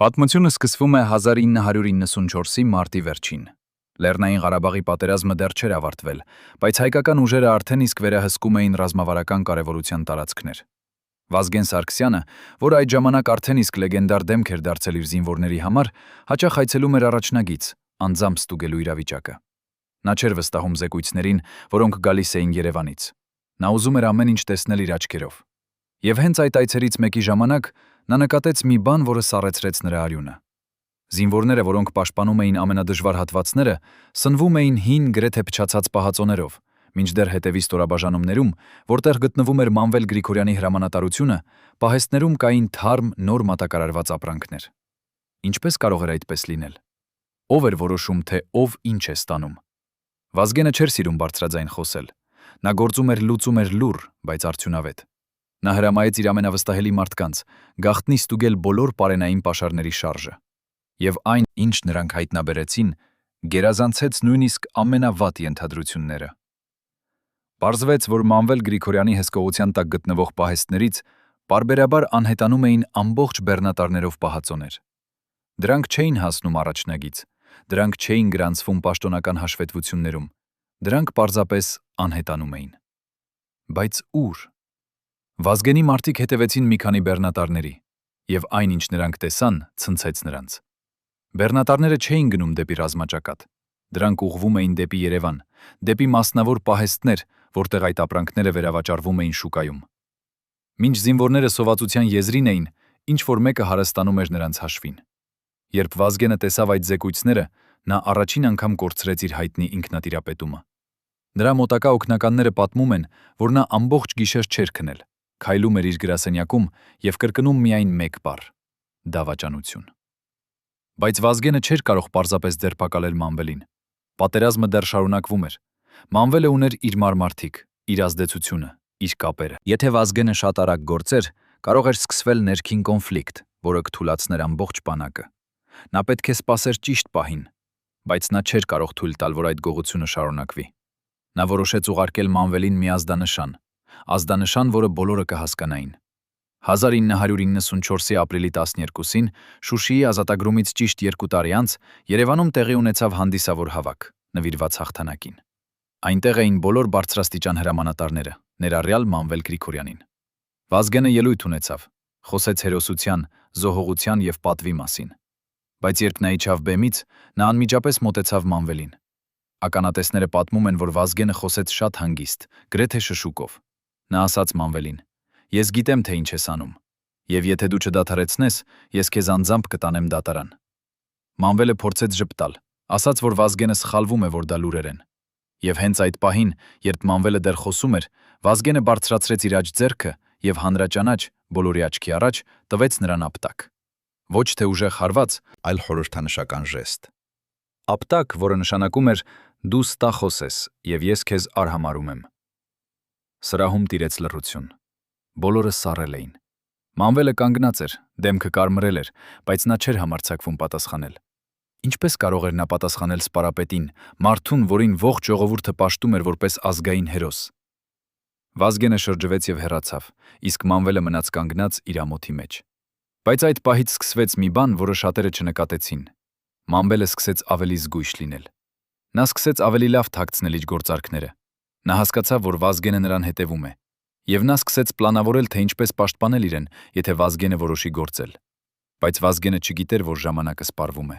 Պատմությունը սկսվում է 1994-ի մարտի վերջին։ Լեռնային Ղարաբաղի պատերազմը դեռ չէր ավարտվել, բայց հայկական ուժերը արդեն իսկ վերահսկում էին ռազմավարական կարևորության տարածքներ։ Վազգեն Սարգսյանը, որ այդ ժամանակ արդեն իսկ լեգենդար դեմք էր դարձել իր զինվորների համար, հաճախ այցելում էր առաջնագից, անձամբ ստուգելու իրավիճակը։ Նա չէր վստահում զեկույցներին, որոնք գալիս էին Երևանից։ Նա ուզում էր ամեն ինչ տեսնել իր աչքերով։ Եվ հենց այդ այցերից մեկի ժամանակ նա նկատեց մի բան, որը սառեցրեց նրա արյունը։ Զինվորները, որոնք պաշտպանում էին ամենադժվար հատվածները, սնվում էին հին գրեթե փչացած պահածոներով, մինչդեռ հետևի ստորաբաժանումներում, որտեղ գտնվում էր Մանվել Գրիգորյանի հրամանատարությունը, պահեստներում կային թարմ նոր մատակարարված ապրանքներ։ Ինչպես կարող էր այդպես լինել։ Ով էր որոշում, թե ով ինչ է ստանում։ Վազգենը չէր սիրում բարձրաձայն խոսել։ Նա գործում էր լուծում էր լուռ, բայց արդյունավետ։ Նա հրամայեց իր ամենավստահելի մարդկանց գաղտնի ստուգել բոլոր պարենային պաշարների շարժը։ Եվ այն, ինչ նրանք հայտնաբերեցին, գերազանցեց նույնիսկ ամենավատ ենթադրությունները։ Պարզվեց, որ Մանվել Գրիգորյանի հսկողության տակ գտնվող պահեստներից պարբերաբար անհետանում էին ամբողջ բեռնատարներով պահածոներ։ Դրանք չէին հասնում առաջնագից, դրանք չէին գրանցվում պաշտոնական հաշվետվություններում, դրանք պարզապես անհետանում էին։ Բայց ուր։ Վազգենի մարդիկ հետևեցին մի քանի բեռնատարների, եւ այն, ինչ նրանք տեսան, ցնցեց նրանց։ Բեռնատարները չէին գնում դեպի ռազմաճակատ, դրանք ուղղվում էին դեպի Երևան, դեպի մասնավոր պահեստներ, որտեղ այդ ապրանքները վերավաճառվում էին շուկայում։ Մինչ զինվորները սովածության եզրին էին, ինչ-որ մեկը հարստանում էր նրանց հաշվին։ Երբ Վազգենը տեսավ այդ զեկույցները, նա առաջին անգամ կորցրեց իր հայտնի ինքնատիրապետումը։ Նրա մոտակա օգնականները պատմում են, որ նա ամբողջ գիշեր չէր քնել, քայլում էր իր գրասենյակում եւ կրկնում միայն մեկ բառ՝ դավաճանություն։ Բայց Վազգենը չէր կարող պարզապես ձերբակալել Մանվելին։ Պատերազմը դեռ շարունակվում էր։ Մանվելը ուներ իր մարմարթիկ, իր ազդեցությունը, իր կապերը։ Եթե Վազգենը շատ արագ գործեր, կարող էր սկսվել ներքին կոնֆլիկտ, որը կթուլացներ ամբողջ բանակը։ Նա պետք է սպասեր ճիշտ պահին, բայց նա չէր կարող թույլ տալ, որ այդ գողությունը շարունակվի։ Նա որոշեց ուղարկել Մանվելին մի ազդանշան, որը բոլորը կհասկանային։ 1994-ի ապրիլի 12-ին Շուշիի ազատագրումից ճիշտ 2 տարի անց Երևանում տեղի ունեցավ հանդիսավոր հավաք, նվիրված հաղթանակին։ Այնտեղ էին բոլոր բարձրաստիճան հրամանատարները, ներառյալ Մանվել Գրիգորյանին։ Վազգենը ելույթ ունեցավ, խոսեց հերոսության, զոհողության եւ պատվի մասին։ Բայց երբ նա իջավ բեմից, նա անմիջապես մոտեցավ Մանվելին։ Ականատեսները պատմում են, որ Վազգենը խոսեց շատ հանգիստ, գրեթե շշուկով։ Նա ասաց Մանվելին. «Ես գիտեմ, թե ինչ ես անում, եւ եթե դու չդադարեցնես, ես քեզ անձամբ կտանեմ դատարան»։ Մանվելը փորձեց ժպտալ, ասաց, որ Վազգենը սխալվում է, որ դա լուրեր են։ Եվ հենց այդ պահին, երբ Մանվելը դեռ խոսում էր, Վազգենը բարձրացրեց իր աջ ձեռքը եւ հանրաճանաչ, բոլորի աչքի առաջ, տվեց նրան ապտակ։ Ոչ թե ուժեղ հարված, այլ խորհրդանշական ժեստ։ Ապտակ, որը նշանակում էր «Դու ստախոս ես, եւ ես քեզ արհամարհում եմ»։ Սրահում տիրեց լռություն։ Բոլորը սառել էին։ Մանվելը կանգնած էր, դեմքը կարմրել էր, բայց նա չէր համարձակվում պատասխանել։ Ինչպես կարող էր նա պատասխանել սպարապետին, մարդուն, որին ողջ ժողովուրդը պաշտում էր որպես ազգային հերոս։ Վազգենը շրջվեց եւ հեռացավ, իսկ Մանվելը մնաց կանգնած իր ամոթի մեջ։ Բայց այդ պահից սկսվեց մի բան, որը շատերը չնկատեցին։ Մանվելը սկսեց ավելի զգույշ լինել։ Նա սկսեց ավելի լավ թաքցնել իր գործարքները։ Նա հասկացավ, որ Վազգենը նրան հետևում է, եւ նա սկսեց պլանավորել, թե ինչպես պաշտպանել իրեն, եթե Վազգենը որոշի գործել։ Բայց Վազգենը չգիտեր, որ ժամանակը սպառվում է։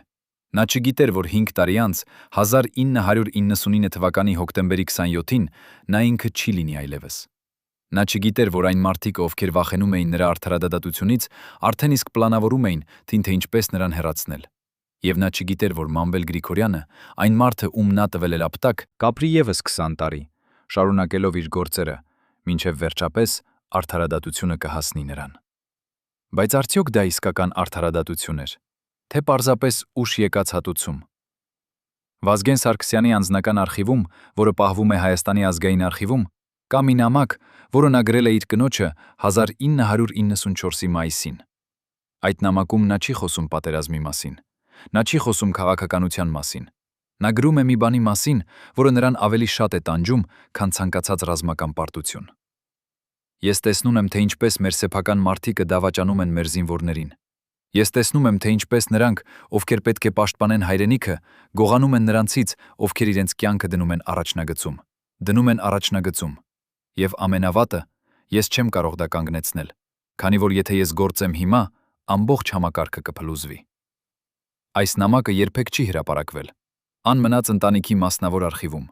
Նա չգիտեր, որ 5 տարի անց, 1999 թվականի հոկտեմբերի 27-ին, նա ինքը չի լինի այլևս։ Նա չգիտեր, որ այն մարդիկ, ովքեր վախենում էին նրա արդարադատությունից, արդեն իսկ պլանավորում էին, թե ինչպես նրան հեռացնել։ Եվ նա չգիտեր, որ Մանվել Գրիգորյանը, այն մարդը, ում նա տվել էր ապտակ, կապրի եւս 20 տարի, շարունակելով իր գործերը, մինչև վերջապես արդարադատությունը կհասնի նրան։ Բայց արդյոք դա իսկական արդարադատություն էր, թե պարզապես ուշ եկած հատուցում։ Վազգեն Սարգսյանի անձնական արխիվում, որը պահվում է Հայաստանի ազգային արխիվում, կա մի նամակ, որը նա գրել է իր կնոջը 1994-ի մայիսին։ Այդ նամակում նա չի խոսում պատերազմի մասին, նա չի խոսում քաղաքականության մասին։ Նա գրում է մի բանի մասին, որը նրան ավելի շատ է տանջում, քան ցանկացած ռազմական պարտություն։ Ես տեսնում եմ, թե ինչպես մեր սեփական մարդիկը դավաճանում են մեր զինվորներին։ Ես տեսնում եմ, թե ինչպես նրանք, ովքեր պետք է պաշտպանեն հայրենիքը, գողանում են նրանցից, ովքեր իրենց կյանքը դնում են առաջնագծում։ Եվ ամենավատը, ես չեմ կարող դա կանգնեցնել, քանի որ եթե ես գործեմ հիմա, ամբողջ համակարգը կփլուզվի։ Այս նամակը երբեք չի հրապարակվել։ Ան մնաց ընտանիքի մասնավոր արխիվում,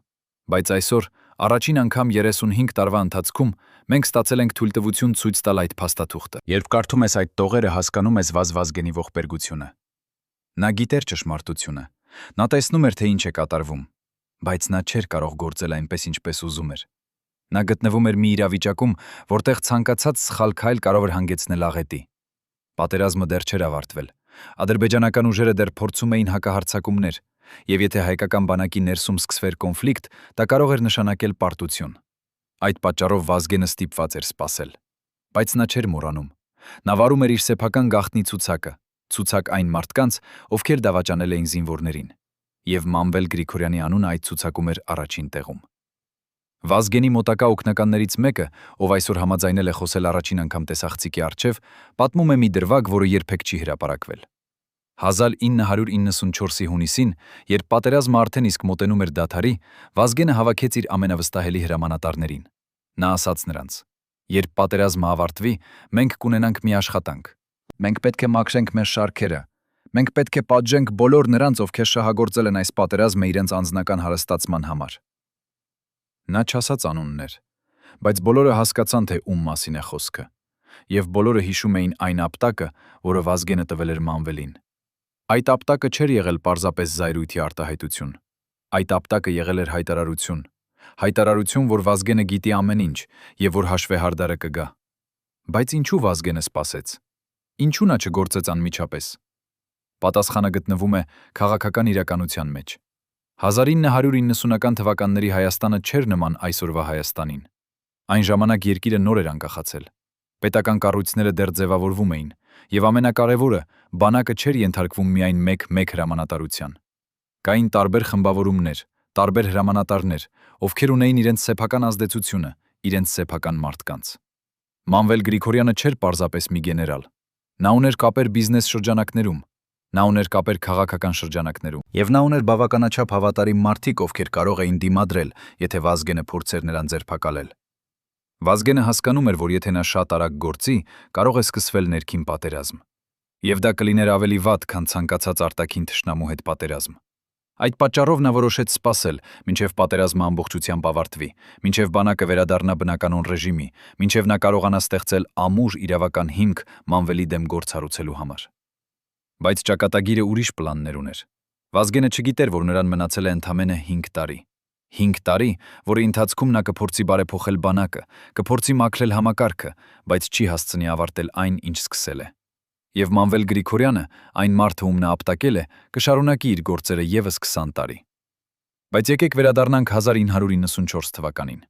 բայց այսօր, առաջին անգամ 35 տարվա ընթացքում, մենք ստացել ենք թույլտվություն ցույց տալ այդ փաստաթուղթը։ Երբ կարդում ես այդ տողերը, հասկանում ես Վազգենի ողբերգությունը։ Նա գիտեր ճշմարտությունը, նա տեսնում էր, թե ինչ է կատարվում, բայց նա չէր կարող գործել այնպես, ինչպես ուզում էր։ Նա գտնվում էր մի իրավիճակում, որտեղ ցանկացած սխալ քայլ կարող էր հանգեցնել աղետի։ Պատերազմը դեռ չէր ավարտվել։ Ադրբեջանական ուժերը դեռ փորձում էին հակահարձակումներ, եւ եթե հայկական բանակի ներսում սկսվեր կոնֆլիկտ, դա կարող էր նշանակել պարտություն։ Այդ պատճառով Վազգենը ստիպված էր սպասել։ Բայց նա չէր մոռանում։ Նա վարում էր իր սեփական գաղտնի ցուցակ այն մարդկանց, ովքեր դավաճանել էին զինվորներին։ Եվ Մանվել Գրիգորյանի անունը այդ ցուցակում էր առաջին տեղում։ Վազգենի մոտակա օգնականներից մեկը, ով այսօր համաձայնել է խոսել առաջին անգամ տեսախցիկի առջև, պատմում է մի դրվագ, որը երբեք չի հրապարակվել։ 1994-ի հունիսին, երբ պատերազմը արդեն իսկ մոտենում էր դադարի, Վազգենը հավաքեց իր ամենավստահելի հրամանատարներին։ Նա ասաց նրանց. «Երբ պատերազմը ավարտվի, մենք կունենանք մի աշխատանք։ Մենք պետք է մաքրենք մեր շարքերը։ Մենք պետք է պատժենք բոլոր նրանց, ովքեր շահագործել են այս պատերազմը իրենց անձնական հարստացման համար»։ Նա չասաց անուններ, բայց բոլորը հասկացան, թե ում մասին է խոսքը, եւ բոլորը հիշում էին այն ապտակը, որը Վազգենը տվել էր Մանվելին։ Այդ ապտակը չէր եղել պարզապես զայրույթի արտահայտություն։ Այդ ապտակը եղել էր հայտարարություն, որ Վազգենը գիտի ամեն ինչ եւ որ հաշվեհարդարը կգա։ Բայց ինչու Վազգենը սպասեց։ Ինչու նա չգործեց անմիջապես։ Պատասխանը գտնվում է քաղաքական իրականության մեջ։ 1990-ական թվականների Հայաստանը չէր նման այսօրվա Հայաստանին։ Այն ժամանակ երկիրը նոր էր անկախացել։ Պետական կառույցները դեռ ձևավորվում էին, եւ ամենակարևորը, բանակը չէր ենթարկվում միայն մեկ հրամանատարության։ Կային տարբեր խմբավորումներ, տարբեր հրամանատարներ, ովքեր ունեին իրենց սեփական ազդեցությունը, իրենց սեփական մարդկանց։ Մանվել Գրիգորյանը չէր պարզապես մի գեներալ։ Նա ուներ կապեր բիզնես շրջանակներում, նա ուներ կապեր քաղաքական շրջանակներում, եւ նա ուներ բավականաչափ հավատարիմ մարդիկ, ովքեր կարող էին դիմադրել, եթե Վազգենը փորձեր նրան ձերբակալել։ Վազգենը հասկանում էր, որ եթե նա շատ արագ գործի, կարող է սկսվել ներքին պատերազմ։ Եվ դա կլիներ ավելի վատ, քան ցանկացած արտաքին թշնամու հետ պատերազմ։ Այդ պատճառով նա որոշեց սպասել, մինչև պատերազմը ամբողջությամբ ավարտվի, մինչև բանակը վերադառնա բնականոն ռեժիմի, մինչև նա կարողանա ստեղծել ամուր իրավական հիմք Մանվելի դեմ գործ հարուցելու համար։ Բայց ճակատագիրը ուրիշ պլաններ ուներ։ Վազգենը չգիտեր, որ նրան մնացել է ընդամենը 5 տարի։ 5 տարի, որի ընթացքում նա կփորձի բարեփոխել բանակը, կփորձի մաքրել համակարգը, բայց չի հասցնի ավարտել այն, ինչ սկսել է։ Եվ Մանվել Գրիգորյանը, այն մարդը, ում նա ապտակել է, կշարունակի իր գործերը եւս 20 տարի։ Բայց եկեք վերադառնանք 1994 թվականին։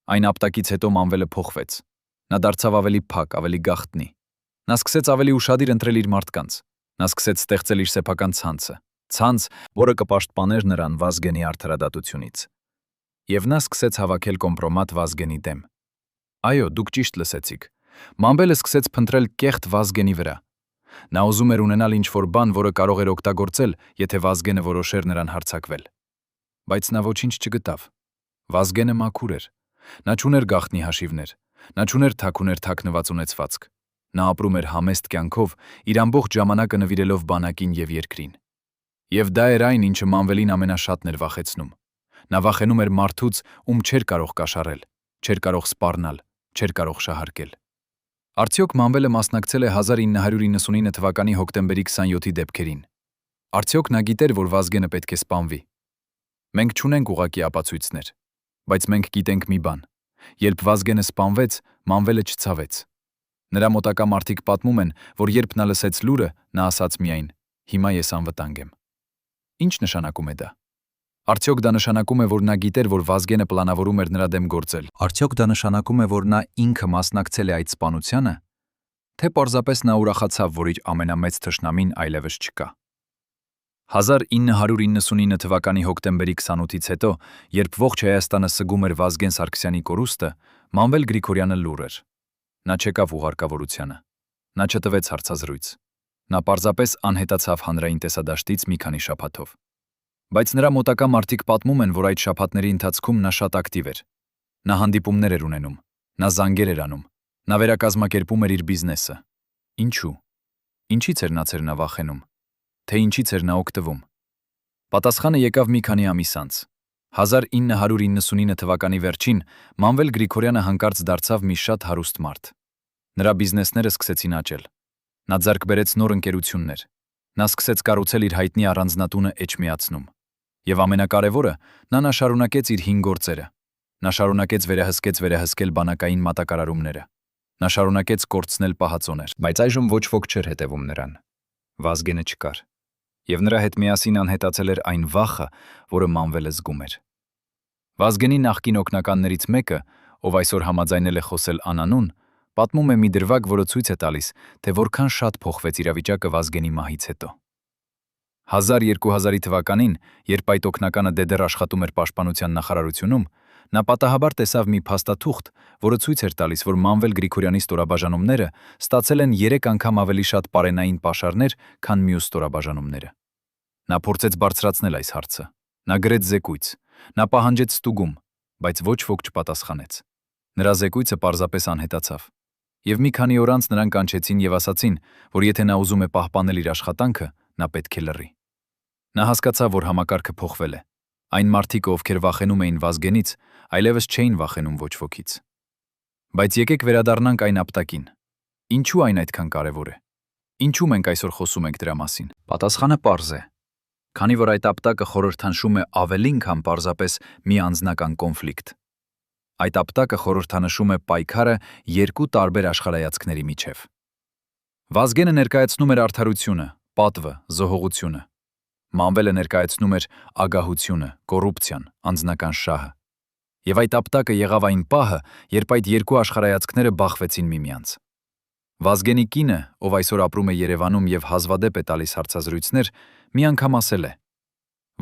Այն ապտակից հետո Մանվելը փոխվեց։ Նա դարձավ ավելի փակ, ավելի գաղտնի։ Նա սկսեց ավելի ուշադիր ընտրել իր մարդկանց։ Նա սկսեց ստեղծել իր սեփական ցանց, որը կպաշտպաներ նրան Վազգենի արդարադատությունից։ Եվ նա սկսեց հավաքել կոմպրոմատ Վազգենի դեմ։ Այո, դուք ճիշտ լսեցիք։ Մանվելը սկսեց փնտրել կեղտ Վազգենի վրա։ Նա ուզում էր ունենալ ինչ-որ բան, որը կարող էր օգտագործել, եթե Վազգենը որոշեր նրան հարձակվել։ Բայց նա ոչինչ չգտավ։ Վազգենը մաքուր էր։ Նա չուներ գաղտնի հաշիվներ։ Նա չուներ թաքնված ունեցվածք։ Նա ապրում էր համեստ կյանքով, իր ամբողջ ժամանակը նվիրելով բանակին եւ երկրին։ Եվ դա էր այն, ինչը Մանվելին ամենաշատն էր վախեցնում։ Նա վախենում էր մարդուց, ում չէր կարող կաշառել, չէր կարող սպառնալ, չէր կարող շահարկել։ Արդյոք Մանվելը մասնակցել է 1999 թվականի հոկտեմբերի 27-ի դեպքերին։ Արդյոք նա գիտեր, որ Վազգենը պետք է սպանվի։ Մենք չունենք ուղղակի ապացույցներ, բայց մենք գիտենք մի բան. երբ Վազգենը սպանվեց, Մանվելը չցավեց։ Նրա մոտակա մարդիկ պատմում են, որ երբ նա լսեց լուրը, նա ասաց միայն. «Հիմա ես անվտանգ եմ»։ Ինչ նշանակում է դա։ Արդյոք դա նշանակում է, որ նա գիտեր, որ Վազգենը պլանավորում էր նրա դեմ գործել։ Արդյոք դա նշանակում է, որ նա ինքը մասնակցել է այդ սպանությանը։ Թե պարզապես նա ուրախացավ, որ իր ամենամեծ թշնամին այլևս չկա։ 1999 թվականի հոկտեմբերի 28-ից հետո, երբ ողջ Հայաստանը սգում էր Վազգեն Սարգսյանի կորուստը, Մանվել Գրիգորյանը լուռ էր։ Նա չեկավ ուղարկավորությանը։ Նա չտվեց հարցազրույց։ Նա պարզապես անհետացավ հանրային տեսադաշտից մի քանի շաբաթով։ Բայց նրա մոտակա մարդիկ պատմում են, որ այդ շաբաթների ընթացքում նա շատ ակտիվ էր։ Նա հանդիպումներ էր ունենում, նա զանգեր էր անում, նա վերակազմակերպում էր իր բիզնեսը։ Ինչու՞։ Ինչից էր նա վախենում։ Թե ինչից էր նա օգտվում։ Պատասխանը եկավ մի քանի ամիս անց։ 1999 թվականի վերջին Մանվել Գրիգորյանը հանկարծ դարձավ մի շատ հարուստ մարդ։ Նրա բիզնեսները սկսեցին աճել։ Նա ձեռք բերեց նոր ընկերություններ։ Նա սկսեց կառուցել իր հայտնի առանձնատունը Էջմիածնում։ Եվ ամենակարևորը, նա շարունակեց իր հին գործերը։ Նա շարունակեց վերահսկել բանակային մատակարարումները։ Նա շարունակեց կորցնել պահածոներ։ Բայց այժմ ոչ ոք չէր հետևում նրան։ Վազգենը չկար։ Եվ նրա հետ միասին անհետացել էր այն վախը, որը Մանվելը զգում էր։ Վազգենի նախկին օգնականներից մեկը, ով այսօր համաձայնել է խոսել անանուն, պատմում է մի դրվագ, որը ցույց է տալիս, թե որքան շատ փոխվեց իրավիճակը Վազգենի մահից հետո։ 1200 թվականին, երբ այդ օգնականը դեռ աշխատում էր պաշտպանության նախարարությունում, նա պատահաբար տեսավ մի փաստաթուղթ, որը ցույց էր տալիս, որ Մանվել Գրիգորյանի ստորաբաժանումները ստացել են 3 անգամ ավելի շատ պարենային պաշարներ, քան մյուս ստորաբաժանումները։ Նա փորձեց բարձրացնել այս հարցը։ Նա գրեց զեկույց, նա պահանջեց ստուգում, բայց ոչ ոք չպատասխանեց։ Նրա զեկույցը պարզապես անհետացավ։ Եվ մի քանի օր անց նրան կանչեցին եւ ասացին, որ եթե նա ուզում է պահպանել իր աշխատանքը, նա պետք է լռի։ Նա հասկացավ, որ համակարգը փոխվել է։ Այն մարդիկ, ովքեր վախենում էին Վազգենից, այլևս չէին վախենում ոչ ոքից։ Բայց եկեք վերադառնանք այն ապտակին։ Ինչու այն այդքան կարևոր է։ Ինչու մենք այսօր խոսում ենք դրա մասին։ Պատասխանը պարզ է։ Քանի որ այդ ապտակը խորհրդանշում է ավելին, քան պարզապես մի անձնական կոնֆլիկտ։ Այդ ապտակը խորհրդանշում է պայքարը երկու տարբեր աշխարհայացքների միջև։ Վազգենը ներկայացնում էր արդարությունը, պատվը, զոհողությունը։ Մանվելը ներկայացնում էր ագահությունը, կոռուպցիան, անձնական շահը։ Եվ այդ ապտակը եղավ այն պահը, երբ այդ երկու աշխարհայացքները բախվեցին միմյանց։ Վազգենի կինը, ով այսօր ապրում է Երևանում եւ հազվադեպ է տալիս հարցազրույցներ, մի անգամ ասել է.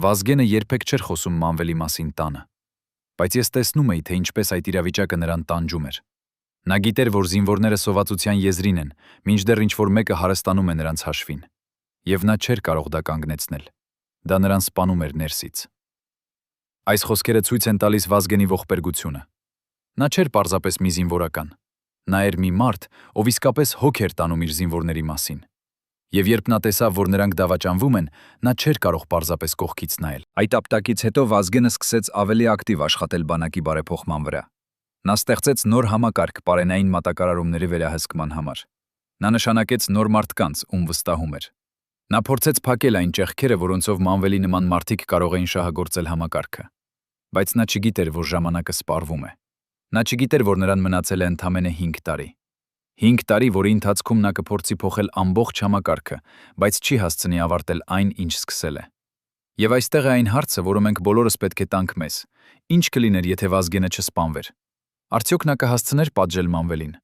Վազգենը երբեք չէր խոսում Մանվելի մասին տանը, բայց ես տեսնում էի, թե ինչպես այդ իրավիճակը նրան տանջում էր։ Նա գիտեր, որ զինվորները սովածության եզրին են, մինչդեռ ինչ-որ մեկը հարստանում է նրանց հաշվին։ Եվ նա չէր կարող դա կանգնեցնել։ Դա նրան սպանում էր ներսից։ Այս խոսքերը ցույց են տալիս Վազգենի ողբերգությունը։ Նա չէր պարզապես մի զինվորական։ Նա էր մի մարդ, ով իսկապես հոգ էր տանում իր զինվորների մասին։ Եվ երբ նա տեսավ, որ նրանք դավաճանվում են, նա չէր կարող պարզապես կողքից նայել։ Այդ ապտակից հետո Վազգենը սկսեց ավելի ակտիվ աշխատել բանակի բարեփոխման վրա։ Նա ստեղծեց նոր համակարգ պարենային մատակարարումների վերահսկման համար։ Նա նշանակեց նոր մարդկանց, ում վստահում էր։ Նա փորձեց փակել այն ճեղքերը, որոնցով Մանվելի նման մարդիկ կարող էին շահագործել համակարգը։ Բայց նա չգիտեր, որ ժամանակը սպառվում է։ Նա չգիտեր, որ նրան մնացել է ընդամենը 5 տարի։ 5 տարի, որի ընթացքում նա կփորձի փոխել ամբողջ համակարգը, բայց չի հասցնի ավարտել այն, ինչ սկսել է։ Եվ այստեղ է այն հարցը, որը մենք բոլորս պետք է տանք մեզ. ինչ կլիներ, եթե Վազգենը չսպանվեր։ Արդյոք նա կհասցներ պատժել Մանվելին։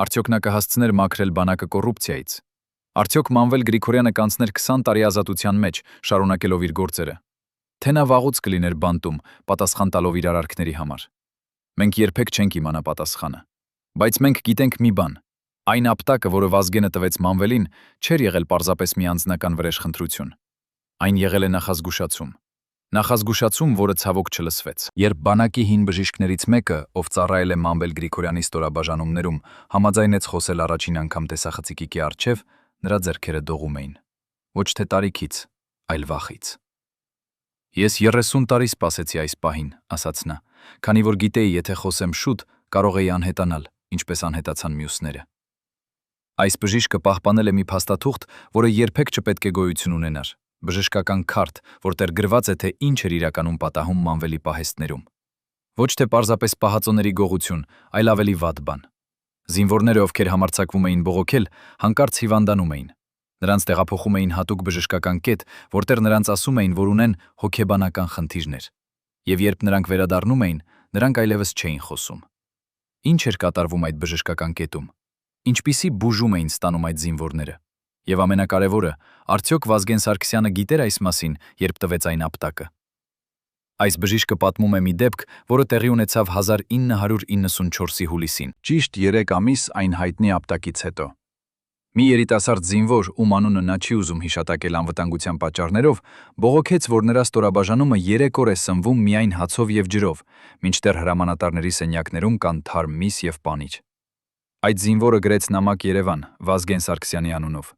Արդյոք նա կհասցներ մաքրել բանակը կոռուպցիայից։ Արդյոք Մանվել Գրիգորյանը կանցներ 20 տարի ազատության մեջ, շարունակելով իր գործերը։ Թե նա վաղուց կլիներ բանտում, պատասխան տալով իր արարքների համար։ Մենք երբեք չենք իմանա պատասխանը։ Բայց մենք գիտենք մի բան. այն ապտակը, որը Վազգենը տվեց Մանվելին, չէր եղել պարզապես մի անձնական վրեժխնդրություն։ Այն եղել է նախազգուշացում։ Նախազգուշացում, որը ցավոք չլսվեց։ Երբ բանակի հին բժիշկներից մեկը, ով ծառայել է Մանվել Գրիգորյանի ստորաբաժանումներում, համաձայնեց խոսել առաջին անգամ տեսախցիկի առջև, նրա ձեռքերը դողում էին։ Ոչ թե տարիքից, այլ վախից։ Ես 30 տարի սպասեցի այս պահին, ասաց նա, քանի որ գիտեի, եթե խոսեմ շուտ, կարող էի անհետանալ, ինչպես անհետացան մյուսները։ Այս բժիշկը պահպանել է մի փաստաթուղթ, որը երբեք չպետք է գոյություն ունենար, բժշկական քարտ, որտեղ գրված է, թե ինչ էր իրականում պատահում Մանվելի պահեստներում։ Ոչ թե պարզապես պահածոների գողություն, այլ ավելի վատ բան։ Զինվորները, ովքեր համարձակվում էին բողոքել, հանկարծ հիվանդանում էին։ Նրանց տեղափոխում էին հատուկ բժշկական կետ, որտեղ նրանց ասում էին, որ ունեն հոգեբանական խնդիրներ։ Եվ երբ նրանք վերադառնում էին, նրանք այլևս չէին խոսում։ Ինչ էր կատարվում այդ բժշկական կետում։ Ինչպիսի բուժում էին ստանում այդ զինվորները։ Եվ ամենակարևորը, արդյոք Վազգեն Սարգսյանը գիտեր այս մասին, երբ տվեց այն ապտակը։ Այս բժիշկը պատմում է մի դեպք, որը տեղի ունեցավ 1994-ի հուլիսին, ճիշտ 3 ամիս այն հայտնի ապտակից հետո։ Մի երիտասարդ զինվոր, ում անունը նա չի ուզում հիշատակել անվտանգության պատճառներով, բողոքեց, որ նրա ստորաբաժանումը 3 օր է սնվում միայն հացով եւ ջրով, մինչդեռ հրամանատարների սենյակներում կան թարմ միս եւ պանիր։ Այդ զինվորը գրեց նամակ Երևան Վազգեն Սարգսյանի անունով,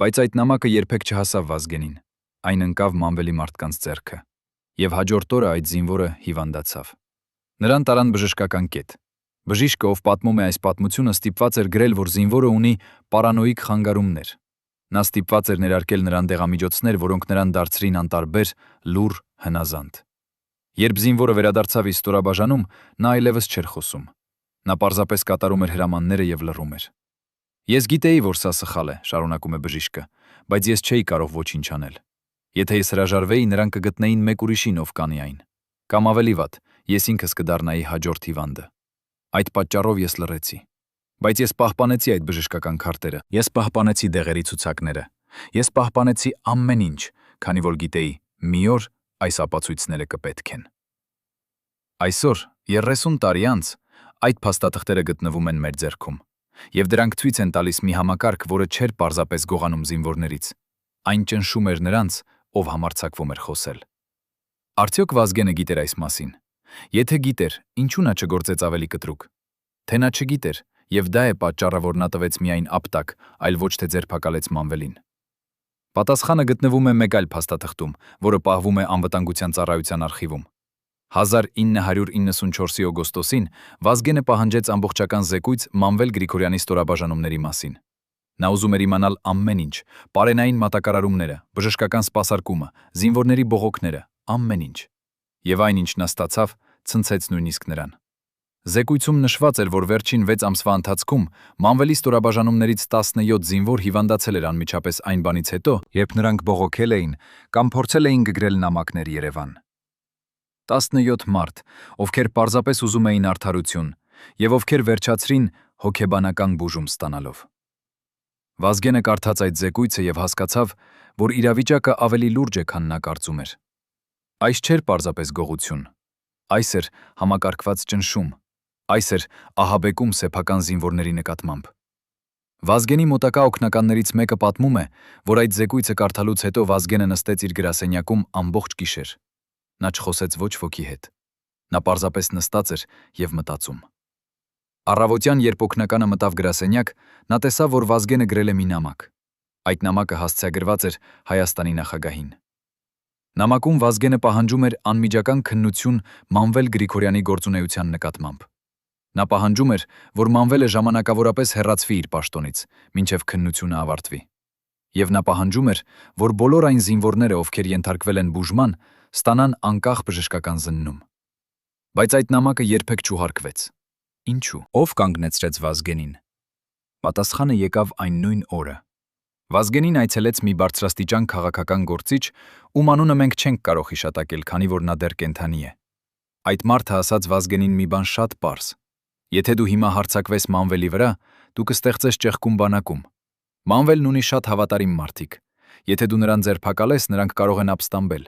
բայց այդ նամակը երբեք չհասավ Վազգենին։ Այն ընկավ Մանվելի մարդկանց ձեռքը, եւ հաջորդ օրը այդ զինվորը հիվանդացավ։ Նրան տարան բժշկական կետ։ Բժիշկը, ով պատմում է այս պատմությունը, ստիպված էր գրել, որ զինվորը ունի պարանոիկ խանգարումներ։ Նա ստիպված էր ներարկել նրան դեղամիջոցներ, որոնք նրան դարձրին անտարբեր, լուռ, հնազանդ։ Երբ զինվորը վերադարձավ իր ստորաբաժանում, նա այլևս չէր խոսում։ Նա պարզապես կատարում էր հրամանները եւ լռում էր։ Ես գիտեի, որ սա սխալ է, շարունակում է բժիշկը, բայց ես չէի կարող ոչինչ անել։ Եթե ես հրաժարվեի, նրանք կգտնեին մեկ ուրիշին, ով կանի այն։ Կամ ավելի վատ, ես ինքս կդառնայի հաջորդ հիվանդը։ Այդ պատճառով ես լռեցի։ Բայց ես պահպանեցի այդ բժշկական քարտերը, ես պահպանեցի դեղերի ցուցակները, ես պահպանեցի ամեն ինչ, քանի որ գիտեի, մի օր այս ապացույցները կպետք են։ Այսօր, 30 տարի անց, այդ փաստաթղթերը գտնվում են մեր ձեռքում, եւ դրանք ցույց են տալիս մի համակարգ, որը չէր պարզապես գողանում զինվորներից, այն ճնշում էր նրանց, ով համարձակվում էր խոսել։ Արդյոք Վազգենը գիտեր այս մասին։ Եթե գիտեր, ինչու նա չգործեց ավելի կտրուկ։ Թե նա չգիտեր, եւ դա է պատճառը, որ նա տվեց միայն ապտակ, այլ ոչ թե ձերբակալեց Մանվելին։ Պատասխանը գտնվում է մեկ այլ փաստաթղթում, որը պահվում է անվտանգության ծառայության արխիվում։ 1994-ի օգոստոսին Վազգենը պահանջեց ամբողջական զեկույց Մանվել Գրիգորյանի ստորաբաժանումների մասին։ Նա ուզում էր իմանալ ամեն ինչ, պարենային մատակարարումները, բժշկական սպասարկումը, զինվորների բողոքները, ամեն ինչ։ Եվ այն, ինչ նա ստացավ, ցնցեց նույնիսկ նրան։ Զեկույցում նշված էր, որ վերջին 6 ամսվա ընթացքում Մանվելի ստորաբաժանումներից 17 զինվոր հիվանդացել էր անմիջապես այն բանից հետո, երբ նրանք բողոքել էին կամ փորձել էին գրել նամակներ Երևան։ 17 մարդ, ովքեր պարզապես ուզում էին արդարություն, եւ ովքեր վերջացրին հոգեբանական բուժում ստանալով։ Վազգենը կարդաց այդ զեկույցը եւ հասկացավ, որ իրավիճակը ավելի լուրջ է, քան նա կարծում էր։ Այս չէր պարզապես գողություն, այս էր համակարգված ճնշում, այս էր ահաբեկում սեփական զինվորների նկատմամբ։ Վազգենի մոտակա օգնականներից մեկը պատմում է, որ այդ զեկույցը կարդալուց հետո Վազգենը նստեց իր գրասենյակում ամբողջ գիշեր։ Նա չխոսեց ոչ ոքի հետ։ Նա պարզապես նստած էր եւ մտածում։ Առավոտյան, երբ օգնականը մտավ գրասենյակ, նա տեսավ, որ Վազգենը գրել է մի նամակ։ Այդ նամակը հասցեագրված էր Հայաստանի նախագահին։ Նամակում Վազգենը պահանջում էր անմիջական քննություն Մանվել Գրիգորյանի գործունեության նկատմամբ։ Նա պահանջում էր, որ Մանվելը ժամանակավորապես հեռացվի իր պաշտոնից, մինչև քննությունը ավարտվի։ Եվ նա պահանջում էր, որ բոլոր այն զինվորները, ովքեր ենթարկվել են բուժման, ստանան անկախ բժշկական զննում։ Բայց այդ նամակը երբեք չուղարկվեց։ Ինչու՞։ Ով կանգնեցրեց Վազգենին։ Պատասխանը եկավ այն նույն օրը։ Վազգենին այցելեց մի բարձրաստիճան քաղաքական գործիչ, ում անունը մենք չենք կարող հիշատակել, քանի որ նա դեռ կենդանի է։ Այդ մարդը ասաց Վազգենին մի բան շատ պարզ. եթե դու հիմա հարձակվես Մանվելի վրա, դու կստեղծես ճեղքում բանակում։ Մանվելն ունի շատ հավատարիմ մարդիկ։ Եթե դու նրան ձերբակալես, նրանք կարող են ապստամբել,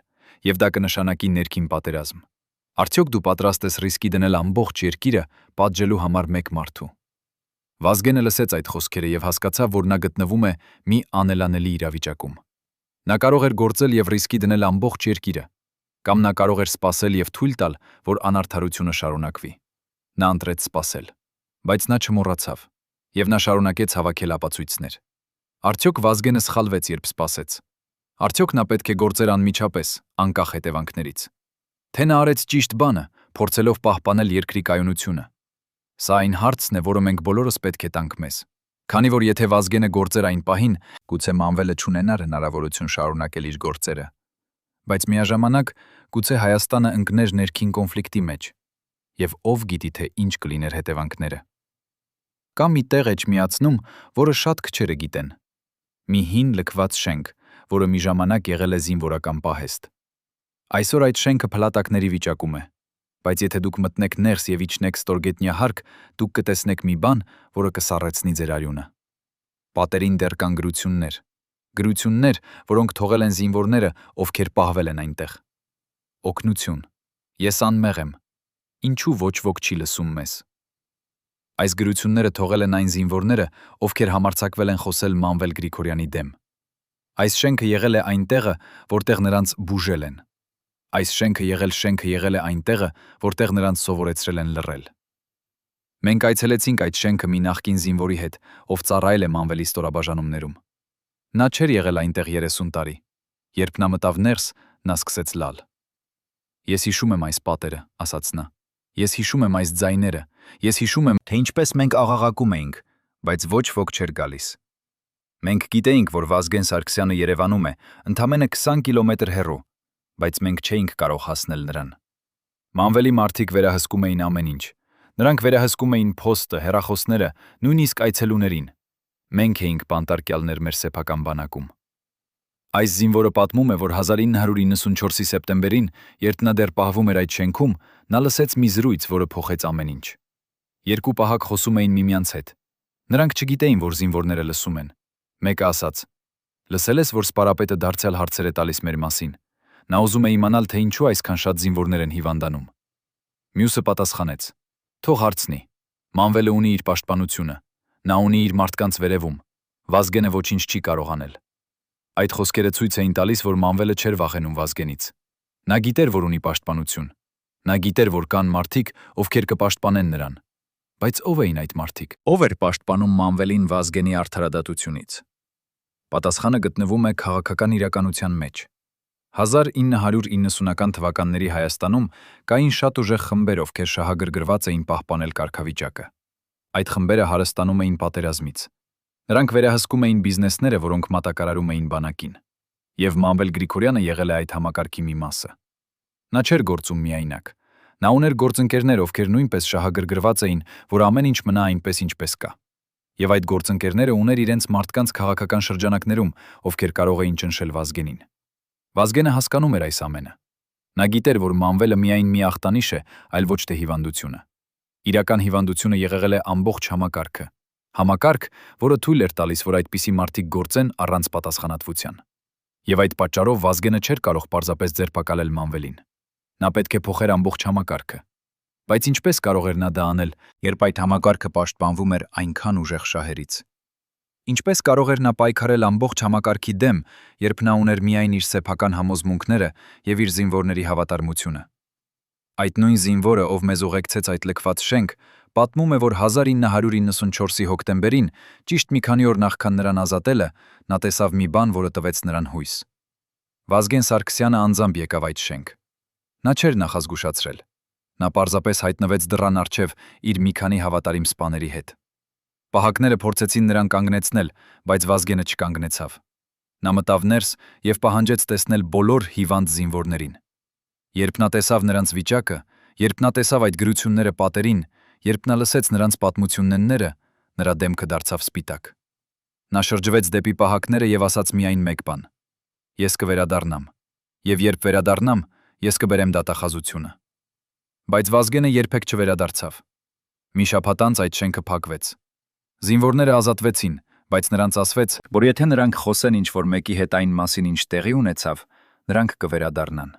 եւ դա կնշանակի ներքին պատերազմ։ Արդյոք դու պատրաստ ես ռիսկի դնել ամբողջ երկիրը պատժելու համար մեկ մարդու։ Վազգենը լսեց այդ խոսքերը եւ հասկացավ, որ նա գտնվում է մի անելանելի իրավիճակում։ Նա կարող էր գործել եւ ռիսկի դնել ամբողջ երկիրը, կամ նա կարող էր սպասել եւ թույլ տալ, որ անարդարությունը շարունակվի։ Նա ընտրեց սպասել, բայց նա չմոռացավ, եւ նա շարունակեց հավաքել ապացույցներ։ Արդյոք Վազգենը սխալվեց, երբ սպասեց։ Արդյոք նա պետք է գործեր անմիջապես, անկախ հետևանքներից։ Թե նա արեց ճիշտ բանը, փորձելով պահպանել երկրի կայունությունը։ Սա այն հարցն է, որը մենք բոլորս պետք է տանք մեզ։ Քանի որ եթե Վազգենը գործեր այն պահին, գուցե Մանվելը չունենար հնարավորություն շարունակել իր գործերը։ Բայց միաժամանակ գուցե Հայաստանը ընկներ ներքին կոնֆլիկտի մեջ։ Եվ ով գիտի, թե ինչ կլիներ հետևանքները։ Կա մի տեղ էջ միացնում, որը շատ քչերը գիտեն։ Մի հին լքված շենք, որը մի ժամանակ եղել է զինվորական պահեստ։ Այսօր այդ շենքը փլատակների վիճակում է, բայց եթե դուք մտնեք ներս եւ իջնեք ստորգետնյա հարկ, դուք կտեսնեք մի բան, որը կսառեցնի ձեր արյունը։ Պատերին դեռ կան գրություններ, որոնք թողել են զինվորները, ովքեր պահվել են այնտեղ։ Օգնություն։ Ես անմեղ եմ։ Ինչու ոչ ոք չի լսում մեզ։ Այս գրությունները թողել են այն զինվորները, ովքեր համարձակվել են խոսել Մանվել Գրիգորյանի դեմ։ Այս շենքը եղել է այն տեղը, որտեղ նրանց բուժել են։ Այս շենքը եղել է այն տեղը, որտեղ նրանց սովորեցրել են լռել։ Մենք այցելեցինք այդ շենքը մի նախկին զինվորի հետ, ով ծառայել է Մանվելի ստորաբաժանումներում։ Նա չէր եղել այնտեղ 30 տարի։ Երբ նա մտավ ներս, նա սկսեց լալ։ Ես հիշում եմ այս պատերը, ասաց նա։ Ես հիշում եմ այս ձայները, ես հիշում եմ, թե ինչպես մենք աղաղակում էինք, բայց ոչ ոք չէր գալիս։ Մենք գիտեինք, որ Վազգեն Սարգսյանը Երևանում է, ընդամենը 20 կիլոմետր հեռու, բայց մենք չէինք կարող հասնել նրան։ Մանվելի մարդիկ վերահսկում էին ամեն ինչ։ Նրանք վերահսկում էին փոստը, հեռախոսները, նույնիսկ այցելուներին։ Մենք էինք բանտարկյալներ մեր սեփական բանակում։ Այս զինվորը պատմում է, որ 1994-ի սեպտեմբերին, երբ նա դեռ պահվում էր այդ շենքում, նա լսեց մի զրույց, որը փոխեց ամեն ինչ։ Երկու պահակ խոսում էին միմյանց հետ։ Նրանք չգիտեին, որ զինվորները լսում են։ Մեկը ասաց. «Լսել ես, որ սպարապետը դարձյալ հարցեր է տալիս մեր մասին։ Նա ուզում է իմանալ, թե ինչու այսքան շատ զինվորներ են հիվանդանում»։ Մյուսը պատասխանեց. «Թող հարցնի։ Մանվելը ունի իր պաշտպանությունը։ Նա ունի իր մարդկանց վերևում։ Վազգենը ոչինչ չի կարող անել»։ Այդ խոսքերը ցույց էին տալիս, որ Մանվելը չէր վախենում Վազգենից։ Նա գիտեր, որ ունի պաշտպանություն։ Նա գիտեր, որ կան մարդիկ, ովքեր կպաշտպանեն նրան։ Բայց ով էին այդ մարդիկ։ Ով էր պաշտպանում Մանվելին Վազգենի արդարադատությունից։ Պատասխանը գտնվում է քաղաքական իրականության մեջ։ 1990-ական թվականների Հայաստանում կային շատ ուժեղ խմբեր, ովքեր շահագրգռված էին պահպանել կարգավիճակը։ Այդ խմբերը հարստանում էին պատերազմից։ Նրանք վերահսկում էին բիզնեսները, որոնք մատակարարում էին բանակին։ Եվ Մանվել Գրիգորյանը եղել է այդ համակարգի մի մասը։ Նա չէր գործում միայնակ։ Նա ուներ գործընկերներ, ովքեր նույնպես շահագրգռված էին, որ ամեն ինչ մնա այնպես, ինչպես կա։ Եվ այդ գործընկերները ուներ իրենց մարդկանց քաղաքական շրջանակներում, ովքեր կարող էին ճնշել Վազգենին։ Վազգենը հասկանում էր այս ամենը։ Նա գիտեր, որ Մանվելը միայն մի ախտանիշ է, այլ ոչ թե հիվանդությունը։ Իրական հիվանդությունը եղել է ամբողջ համակարգը։ Համակարգ, որը թույլ էր տալիս, որ այդպիսի մարդիկ գործեն առանց պատասխանատվության։ Եվ այդ պատճառով Վազգենը չէր կարող պարզապես ձերբակալել Մանվելին։ Նա պետք է փոխեր ամբողջ համակարգը։ Բայց ինչպես կարող էր նա դա անել, երբ այդ համակարգը պաշտպանվում էր այնքան ուժեղ շահերից։ Ինչպես կարող էր նա պայքարել ամբողջ համակարգի դեմ, երբ նա ուներ միայն իր սեփական համոզմունքները եւ իր զինվորների հավատարմությունը։ Այդ նույն զինվորը, ով մեզ ուղեկցեց այդ լքված շենք, պատմում է, որ 1994-ի հոկտեմբերին, ճիշտ մի քանի օր նախքան նրան ազատելը, նա տեսավ մի բան, որը տվեց նրան հույս։ Վազգեն Սարգսյանը անձամբ եկավ այդ շենք։ Նա չէր նախազգուշացրել։ Նա պարզապես հայտնվեց դռան առջև իր մի քանի հավատարիմ սպաների հետ։ Պահակները փորձեցին նրան կանգնեցնել, բայց Վազգենը չկանգնեցավ։ Նա մտավ ներս եւ պահանջեց տեսնել բոլոր հիվանդ զինվորներին։ Երբ նա տեսավ նրանց վիճակը, երբ նա տեսավ այդ գրությունները պատերին, երբ նա լսեց նրանց պատմությունները, նրա դեմքը դարձավ սպիտակ։ Նա շրջվեց դեպի պահակները եւ ասաց միայն մեկ բան. «Ես կվերադառնամ, եւ երբ վերադառնամ, ես կբերեմ դատախազությունը»։ Բայց Վազգենը երբեք չվերադարձավ։ Մի շաբաթ անց այդ շենքը փակվեց։ Զինվորները ազատվեցին, բայց նրանց ասվեց, որ եթե նրանք խոսեն ինչ-որ մեկի հետ այն մասին, ինչ տեղի ունեցավ, նրանք կվերադառնան։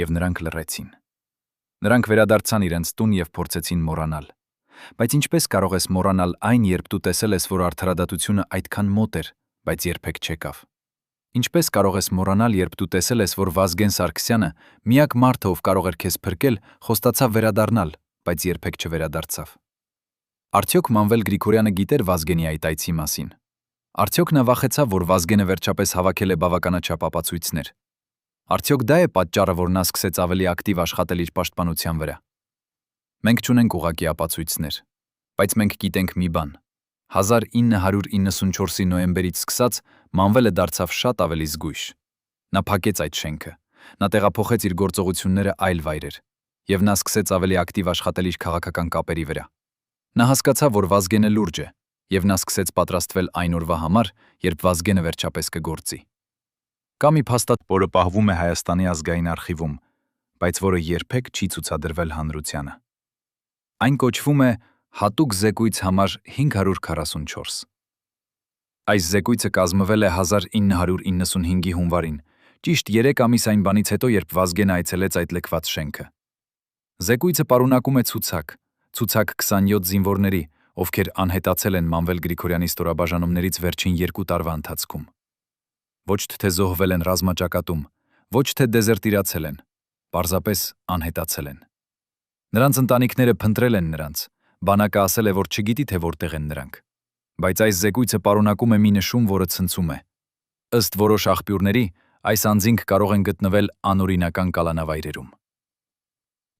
Եվ նրանք լռեցին։ Նրանք վերադարձան իրենց տուն եւ փորձեցին մոռանալ։ Բայց ինչպես կարող ես մոռանալ այն, երբ դու տեսել ես, որ արդարադատությունը այդքան մոտ էր, բայց երբեք չեկավ։ Ինչպես կարող ես մոռանալ, երբ դու տեսել ես, որ Վազգեն Սարգսյանը, միակ մարդը, ով կարող էր քեզ փրկել, խոստացավ վերադառնալ, բայց երբեք չվերադարձավ։ Արդյոք Մանվել Գրիգորյանը գիտեր Վազգենի այդ այցի մասին։ Արդյոք նա վախեցավ, որ Վազգենը վերջապես հավաքել է բավականաչափ ապացույցներ։ Արդյոք դա է պատճառը, որ նա սկսեց ավելի ակտիվ աշխատել իր պաշտպանության վրա։ Մենք չունենք ուղղակի ապացույցներ, բայց մենք գիտենք մի բան. 1994-ի նոյեմբերից սկսած Մանվելը դարձավ շատ ավելի զգույշ։ Նա փակեց այդ շենքը, նա տեղափոխեց իր գործողությունները այլ վայրեր, եւ նա սկսեց ավելի ակտիվ աշխատել իր քաղաքական կապերի վրա։ Նա հասկացավ, որ Վազգենը լուրջ է, եւ նա սկսեց պատրաստվել այն օրվա համար, երբ Վազգենը վերջապես կգործի։ Կա մի փաստաթ, որը պահվում է Հայաստանի ազգային արխիվում, բայց որը երբեք չի ցուցադրվել հանրությանը։ Այն կոչվում է Հատուկ զեկույց համար 544։ Այս զեկույցը կազմվել է 1995-ի հունվարին, ճիշտ 3 ամիս այն բանից հետո, երբ Վազգենը այցելեց այդ լքված շենքը։ Զեկույցը պարունակում է ցուցակ, Ցուցակ 27 զինվորների, ովքեր անհետացել են Մանվել Գրիգորյանի ստորաբաժանումներից վերջին 2 տարվա ընթացքում։ Ոչ թե զոհվել են ռազմաճակատում, ոչ թե դեզերտիրացել են, պարզապես անհետացել են։ Նրանց ընտանիքները փնտրել են նրանց, բանակը ասել է, որ չգիտի, թե որտեղ են նրանք։ Բայց այս զեկույցը պարունակում է մի նշում, որը ցնցում է։ Ըստ որոշ աղբյուրների, այս անձինք կարող են գտնվել անօրինական կալանավայրերում։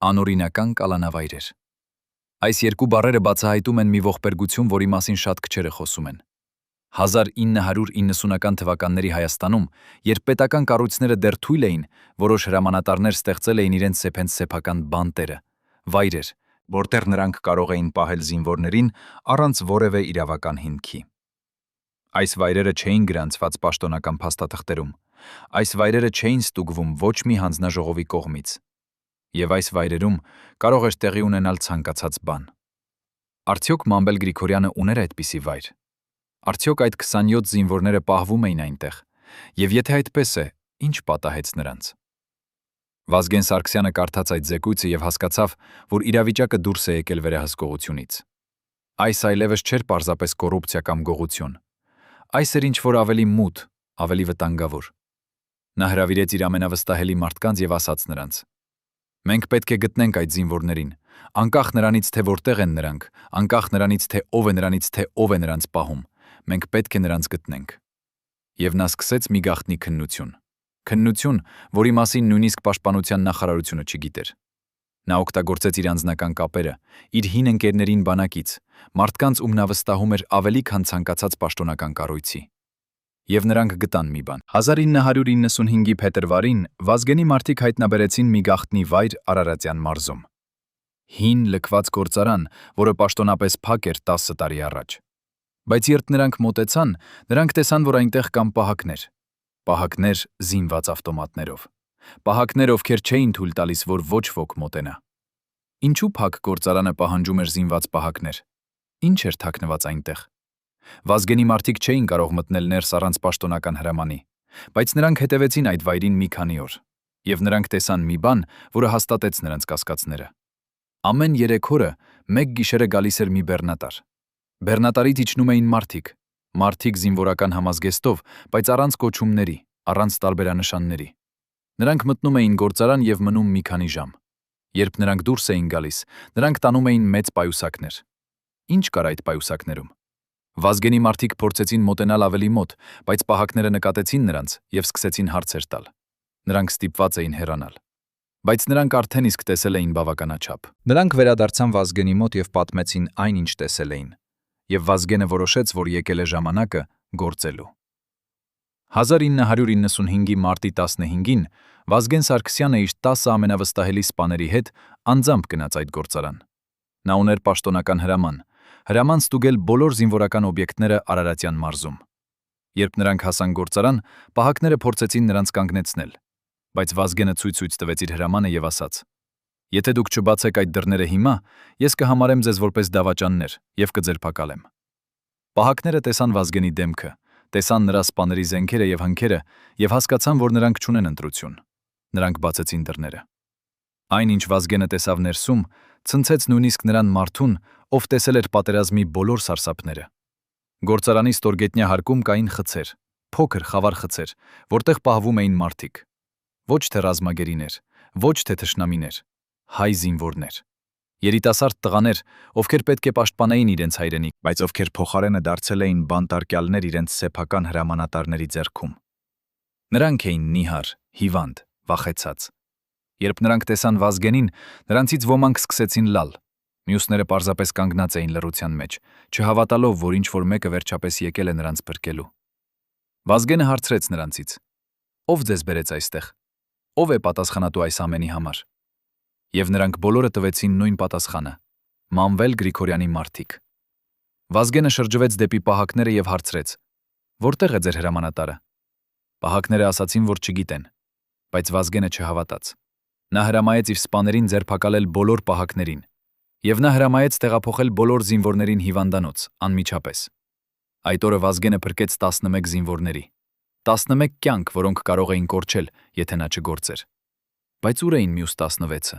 Անօրինական կալանավայրեր։ Այս երկու բառերը բացահայտում են մի ողբերգություն, որի մասին շատ քչերը խոսում են։ 1990-ական թվականների Հայաստանում, երբ պետական կառույցները դեռ թույլ էին, որոշ հրամանատարներ ստեղծել էին իրենց սեփական բանտերը, վայրեր, որտեղ նրանք կարող էին պահել զինվորներին առանց որևէ իրավական հիմքի։ Այս վայրերը չէին գրանցված պաշտոնական փաստաթղթերում, այս վայրերը չէին ստուգվում ոչ մի հանձնաժողովի կողմից, եւ այս վայրերում կարող էր տեղի ունենալ ցանկացած բան։ Արդյոք Մանվել Գրիգորյանը ուներ այդպիսի վայր։ Արդյոք այդ 27 զինվորները պահվում էին այնտեղ, եւ եթե այդպես է, ինչ պատահեց նրանց։ Վազգեն Սարգսյանը կարդաց այդ զեկույցը եւ հասկացավ, որ իրավիճակը դուրս է եկել վերահսկողությունից։ Այս այլևս չէր պարզապես կոռուպցիա կամ գողություն։ Այս էր ինչ-որ ավելի մութ, ավելի վտանգավոր։ Նա հրավիրեց իր ամենավստահելի մարդկանց եւ ասաց նրանց. «Մենք պետք է գտնենք այդ զինվորներին, անկախ նրանից, թե որտեղ են նրանք, անկախ նրանից, թե ով է նրանից, թե ով է նրանց պահում, մենք պետք է նրանց գտնենք»։ Եվ նա սկսեց մի գաղտնի քննություն։ Քննություն, որի մասին նույնիսկ Պաշտպանության նախարարությունը չգիտեր։ Նա օգտագործեց իր անձնական կապերը, իր հին ընկերներին բանակից, մարդկանց, ում նա վստահում էր ավելի քան ցանկացած պաշտոնական կառույցի։ Եվ նրանք գտան մի բան։ 1995-ի փետրվարին Վազգենի մարդիկ հայտնաբերեցին մի գաղտնի վայր Արարատյան մարզում։ Հին լքված գործարան, որը պաշտոնապես փակ էր 10 տարի առաջ։ Բայց երբ նրանք մոտեցան, նրանք տեսան, որ այնտեղ կան պահակներ։ Պահակներ զինված ավտոմատներով։ Պահակներ, ովքեր չէին թույլ տալիս, որ ոչ ոք մոտենա։ Ինչու փակ գործարանը պահանջում էր զինված պահակներ։ Ինչ էր թաքնված այնտեղ։ Վազգենի մարդիկ չէին կարող մտնել ներս առանց պաշտոնական հրամանի, բայց նրանք հետևեցին այդ վայրին մի քանի օր, եւ նրանք տեսան մի բան, որը հաստատեց նրանց կասկածները։ Ամեն 3 օրը մեկ գիշերը գալիս էր մի բեռնատար։ Բեռնատարից իջնում էին մարդիկ զինվորական համազգեստով, բայց առանց կոչումների, առանց տարբերանշանների։ Նրանք մտնում էին գործարան եւ մնում մի քանի ժամ։ Երբ նրանք դուրս էին գալիս, նրանք տանում էին մեծ պայուսակներ։ Ինչ կար այդ պայուսակներում։ Վազգենի մարդիկ փորձեցին մոտենալ ավելի մոտ, բայց պահակները նկատեցին նրանց եւ սկսեցին հարցեր տալ։ Նրանք ստիպված էին հեռանալ։ Բայց նրանք արդեն իսկ տեսել էին բավականաչափ։ Նրանք վերադարձան Վազգենի մոտ եւ պատմեցին այն, ինչ տեսել էին։ Եվ Վազգենը որոշեց, որ եկել է ժամանակը գործելու։ 1995-ի մարտի 15-ին Վազգեն Սարգսյանը իր 10 ամենավստահելի սպաների հետ անձամբ գնաց այդ գործարան։ Նա ուներ պաշտոնական հրաման ստուգել բոլոր զինվորական օբյեկտները Արարատյան մարզում։ Երբ նրանք հասան գործարան, պահակները փորձեցին նրանց կանգնեցնել, բայց Վազգենը ցույց տվեց իր հրամանը եւ ասաց. «Եթե դուք չբացեք այդ դռները հիմա, ես կհամարեմ ձեզ որպես դավաճաններ եւ կձերբակալեմ»։ Պահակները տեսան Վազգենի դեմքը, տեսան նրա սպաների զենքերը եւ հնքերը եւ հասկացան, որ նրանք չունեն ընտրություն։ Նրանք բացեցին դռները։ Այն, ինչ Վազգենը տեսավ ներսում, ցնցեց նույնիսկ նրան մարդուն, ով տեսել էր պատերազմի բոլոր սարսափները։ Գործարանի ստորգետնյա հարկում կային խցեր, փոքր խավար խցեր, որտեղ պահվում էին մարդիկ։ Ոչ թե ռազմագերիներ, ոչ թե թշնամիներ, հայ զինվորներ։ Երիտասարդ տղաներ, ովքեր պետք է պաշտպանեին իրենց հայրենիք, բայց ովքեր փոխարենը դարձել էին բանտարկյալներ իրենց սեփական հրամանատարների ձեռքում։ Նրանք էին նիհար, հիվանդ, վախեցած։ Երբ նրանք տեսան Վազգենին, նրանցից ոմանք սկսեցին լալ։ Մյուսները պարզապես կանգնած էին լռության մեջ, չհավատալով, որ ինչ-որ մեկը վերջապես եկել է նրանց փրկելու։ Վազգենը հարցրեց նրանցից. «Ով ձեզ բերեց այստեղ։ Ով է պատասխանատու այս ամենի համար»։ Եվ նրանք բոլորը տվեցին նույն պատասխանը. Մանվել Գրիգորյանի մարդիկ։ Վազգենը շրջվեց դեպի պահակները եւ հարցրեց. «Որտեղ է ձեր հրամանատարը»։ Պահակները ասացին, որ չգիտեն, բայց Վազգենը չհավատաց։ Նա հրամայեց իր սպաներին ձերբակալել բոլոր պահակներին, եւ նա հրամայեց տեղափոխել բոլոր զինվորներին հիվանդանոց, անմիջապես։ Այդ օրը Վազգենը փրկեց 11 զինվորների։ 11 կյանք, որոնք կարող էին կորչել, եթե նա չգործեր։ Բայց ուր էին մյուս 16-ը։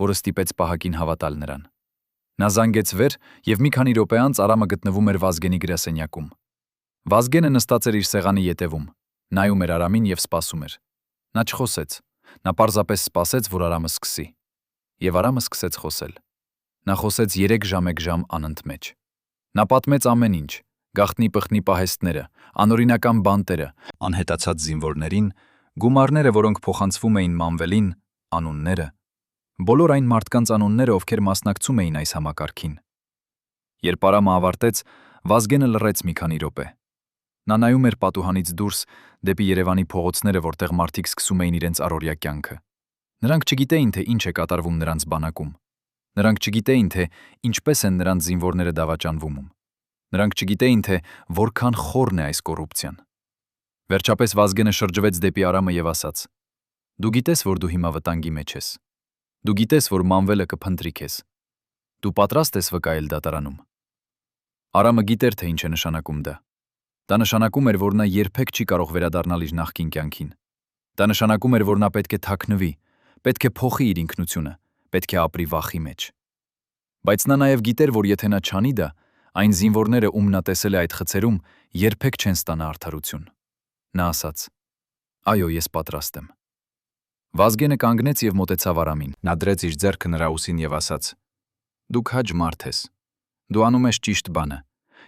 որը ստիպեց պահակին հավատալ նրան։ Նա զանգեց վեր, եւ մի քանի րոպե անց Արամը գտնվում էր Վազգենի գրասենյակում։ Վազգենը նստած էր իր սեղանի ետևում, նայում էր Արամին եւ սպասում էր։ Նա չխոսեց։ Նա պարզապես սպասեց, որ Արամը սկսի։ Եվ Արամը սկսեց խոսել։ Նա խոսեց 3 ժամ անընդմեջ։ Նա պատմեց ամեն ինչ՝ գաղտնի-պղտնի պահեստները, անօրինական բանտերը, անհետացած զինվորներին, գումարները, որոնք փոխանցվում էին Մանվելին, անունները, բոլոր այն մարդկանց անունները, ովքեր մասնակցում էին այս համակարգին։ Երբ Արամը ավարտեց, Վազգենը լռեց մի քանի րոպե։ Նա նայում էր պատուհանից դուրս դեպի Երևանի փողոցները, որտեղ մարդիկ սկսում էին իրենց առօրյա կյանքը։ Նրանք չգիտեին, թե ինչ է կատարվում նրանց բանակում։ Նրանք չգիտեին, թե ինչպես են նրանց զինվորները դավաճանվում։ Նրանք չգիտեին, թե որքան խորն է այս կոռուպցիան։ Վերջապես Վազգենը շրջվեց դեպի Արամը եւ ասաց. «Դու գիտես, որ դու հիմա վտանգի մեջ ես։ Դու գիտես, որ Մանվելը կփնտրի քեզ։ Դու պատրաստ ես վկայել դատարանում»։ Արամը գիտեր, թե ինչ է նշանակում դա։ Դա նշանակում էր, որ նա երբեք չի կարող վերադառնալ իր նախկին կյանքին։ Դա նշանակում էր, որ նա պետք է թաքնվի, պետք է փոխի իր ինքնությունը, պետք է ապրի վախի մեջ։ Բայց նա նաև գիտեր, որ եթե նա չանի դա, այն զինվորները, ում նա տեսել է այդ խցերում, երբեք չեն ստանա արդարություն։ Նա ասաց. «Այո, ես պատրաստ եմ»։ Վազգենը կանգնեց եւ մոտեցավ Արամին։ Նա դրեց իր ձեռքը նրա ուսին եւ ասաց. «Դու քաջ մարդ ես։ Դու անում ես ճիշտ բանը,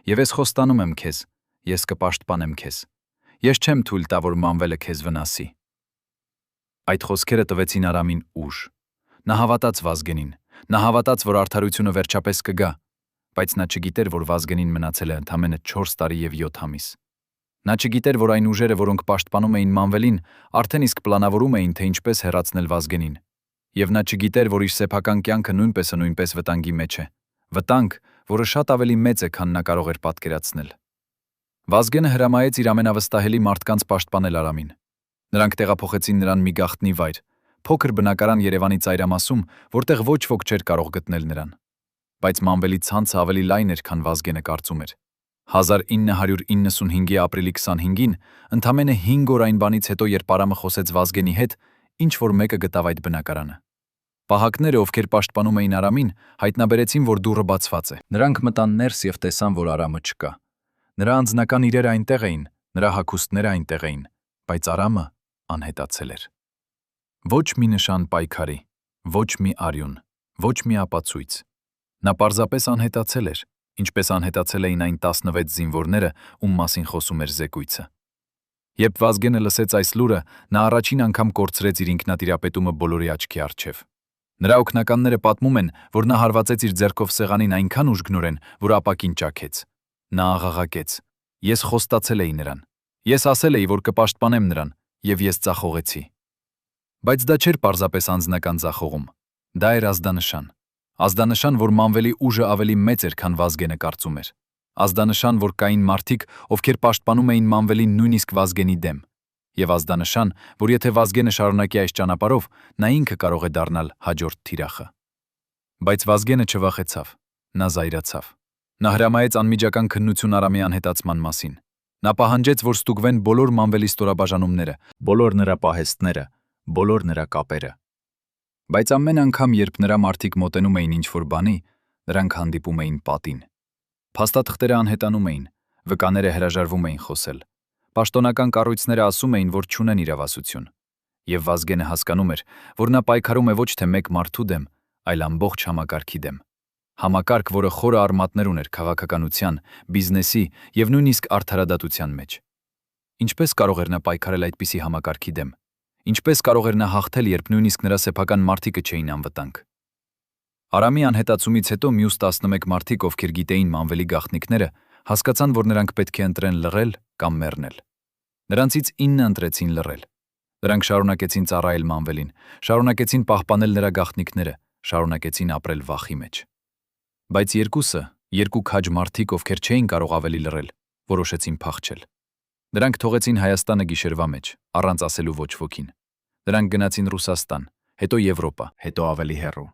եւ ես խոստանում եմ քեզ, ես կպաշտպանեմ քեզ։ Ես չեմ թույլ տա, որ Մանվելը քեզ վնասի»։ Այդ խոսքերը տվեցին Արամին ուժ։ Նա հավատաց Վազգենին, նա հավատաց, որ արդարությունը վերջապես կգա, բայց նա չգիտեր, որ Վազգենին մնացել է ընդամենը 4 տարի եւ 7 ամիս։ Նա չգիտեր, որ այն ուժերը, որոնք պաշտպանում էին Մանվելին, արդեն իսկ պլանավորում էին, թե ինչպես հեռացնել Վազգենին։ Եվ նա չգիտեր, որ իր սեփական կյանքը նույնպես վտանգի մեջ է։ Վտանգ, որը շատ ավելի մեծ է, քան նա կարող էր պատկերացնել։ Վազգենը հրամայեց իր ամենավստահելի մարդկանց պաշտպանել Արամին։ Նրանք տեղափոխեցին նրան մի գաղտնի վայր, փոքր բնակարան Երևանի ծայրամասում, որտեղ ոչ ոք չէր կարող գտնել նրան։ Բայց Մանվելի ցանցը ավելի լայն էր, քան Վազգենը կարծում էր։ 1995-ի ապրիլի 25-ին, ընդամենը 5 օր այն բանից հետո, երբ Արամը խոսեց Վազգենի հետ, ինչ-որ մեկը գտավ այդ բնակարանը։ Պահակները, ովքեր պաշտպանում էին Արամին, հայտնաբերեցին, որ դուռը բացված է։ Նրանք մտան ներս եւ տեսան, որ Արամը չկա։ Նրա անձնական իրերը այնտեղ էին, նրա հագուստները այնտեղ էին, բայց Արամը անհետացել էր։ Ոչ մի նշան պայքարի, ոչ մի արյուն, ոչ մի ապացույց։ Նա պարզապես անհետացել էր, ինչպես անհետացել էին այն 16 զինվորները, ում մասին խոսում էր զեկույցը։ Երբ Վազգենը լսեց այս լուրը, նա առաջին անգամ կորցրեց իր ինքնատիրապետումը բոլորի աչքի առջև։ Նրա օգնականները պատմում են, որ նա հարվածեց իր ձեռքով սեղանին այնքան ուժգնորեն, որ ապակին ճաքեց։ Նա աղաղակեց. «Ես խոստացել էի նրան։ Ես ասել էի, որ կպաշտպանեմ նրան, եւ ես ծախողեցի»։ Բայց դա չէր պարզապես անձնական ծախողում։ Դա էր ազդանշան։ Ազդանշան, որ Մանվելի ուժը ավելի մեծ էր, քան Վազգենը կարծում էր։ Ազդանշան, որ կային մարդիկ, ովքեր պաշտպանում էին Մանվելին նույնիսկ Վազգենի դեմ։ Եվ ազդանշան, որ եթե Վազգենը շարունակի այս ճանապարհով, նա ինքը կարող է դառնալ հաջորդ թիրախը։ Բայց Վազգենը չվախեցավ։ Նա զայրացավ։ Նա հրամայեց անմիջական քննություն Արամի անհետացման մասին։ Նա պահանջեց, որ ստուգվեն բոլոր Մանվելի ստորաբաժանումները, բոլոր նրա պահեստները, բոլոր նրա կապերը։ Բայց ամեն անգամ, երբ նրա մարդիկ մոտենում էին ինչ-որ բանի, նրանք հանդիպում էին պատին։ Փաստաթղթերը անհետանում էին, վկաները հրաժարվում էին խոսել։ Պաշտոնական կառույցները ասում էին, որ չունեն իրավասություն։ Եվ Վազգենը հասկանում էր, որ նա պայքարում է ոչ թե մեկ մարդու դեմ, այլ ամբողջ համակարգի դեմ։ Համակարգ, որը խորը արմատներ ուներ քաղաքականության, բիզնեսի եւ նույնիսկ արդարադատության մեջ։ Ինչպես կարող էր նա պայքարել այդպիսի համակարգի դեմ։ Ինչպես կարող էր նա հաղթել, երբ նույնիսկ նրա սեփական մարդիկը չէին անվտանգ։ Արամի անհետացումից հետո մյուս 11 մարդիկ, ովքեր գիտեին Մանվելի գաղտնիքները, հասկացան, որ նրանք պետք է ընտրեն լռել կամ մեռնել։ Նրանցից 9 ընտրեցին լռել։ Նրանք շարունակեցին ծառայել Մանվելին, շարունակեցին պահպանել նրա գաղտնիքները, շարունակեցին ապրել վախի մեջ։ Բայց երկու քաջ մարդիկ, ովքեր չէին կարող ավելի լռել, որոշեցին փախչել։ Նրանք թողեցին Հայաստանը գիշերվա մեջ, առանց ասելու ոչ ոքին։ Նրանք գնացին Ռուսաստան, հետո Եվրոպա, հետո ավելի հեռու։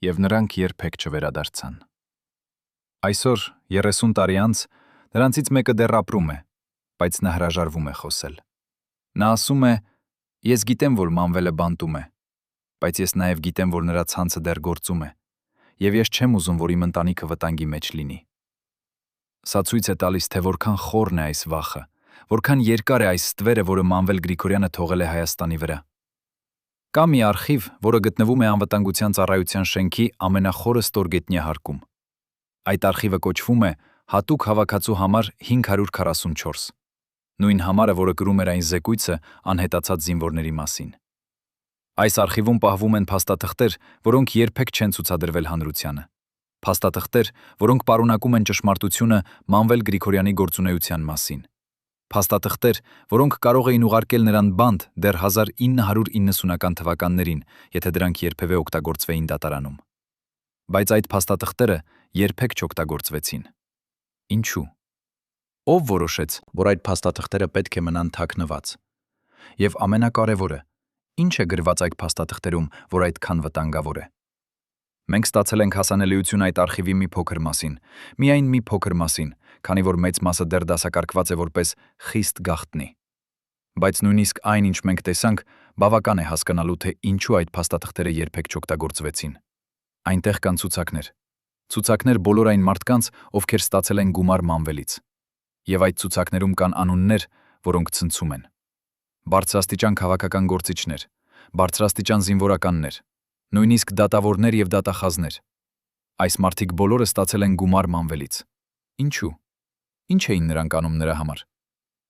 Եվ նրանք երբեք չվերադարձան։ Այսօր 30 տարի անց նրանցից մեկը դեռ ապրում է, բայց նա հրաժարվում է խոսել։ Նա ասում է. «Ես գիտեմ, որ Մանվելը բանտում է, բայց ես նաև գիտեմ, որ նրա ցանցը դեռ գործում է, եւ ես չեմ ուզում, որ իմ ընտանիքը վտանգի մեջ լինի։ Սա ցույց է տալիս, թե որքան խորն է այս վախը, որքան երկար է այս ստվերը, որը Մանվել Գրիգորյանը թողել է Հայաստանի վրա։ Կա մի արխիվ, որը գտնվում է անվտանգության ծառայության շենքի ամենախորը ստորգետնյա հարկում։ Այդ արխիվը կոչվում է Հատուկ հավաքածու համար 544։ Նույն համարը, որը կրում էր այն զեկույցը անհետացած զինվորների մասին։ Այս արխիվում պահվում են փաստաթղթեր, որոնք երբեք չեն ցուցադրվել հանրությանը։ Փաստաթղթեր, որոնք պարունակում են ճշմարտությունը Մանվել Գրիգորյանի գործունեության մասին։ Փաստաթղթեր, որոնք կարող էին ուղարկել նրան բանտ դեռ 1990-ական թվականներին, եթե դրանք երբևէ օգտագործվեին դատարանում։ Բայց այդ փաստաթղթերը երբեք չօգտագործվեցին։ Ինչու՞։ Ով որոշեց, որ այդ փաստաթղթերը պետք է մնան թաքնված։ Եվ ամենակարևորը, ինչ է գրված այդ փաստաթղթերում, որ այդքան վտանգավոր է։ Մենք ստացել ենք հասանելիություն այդ արխիվի մի փոքր մասին, միայն մի փոքր մասին, քանի որ մեծ մասը դեռ դասակարգված է որպես խիստ գաղտնի։ Բայց նույնիսկ այն, ինչ մենք տեսանք, բավական է հասկանալու, թե ինչու այդ փաստաթղթերը երբեք չօգտագործվեցին։ Այնտեղ կան ցուցակներ։ Ցուցակներ բոլոր այն մարդկանց, ովքեր ստացել են գումար Մանվելից։ Եվ այդ ցուցակներում կան անուններ, որոնք ցնցում են։ Բարձրաստիճան քաղաքական գործիչներ, բարձրաստիճան զինվորականներ, նույնիսկ դատավորներ եւ դատախազներ։ Այս մարդիկ բոլորը ստացել են գումար Մանվելից։ Ինչու՞։ Ինչ էին նրանք անում նրա համար։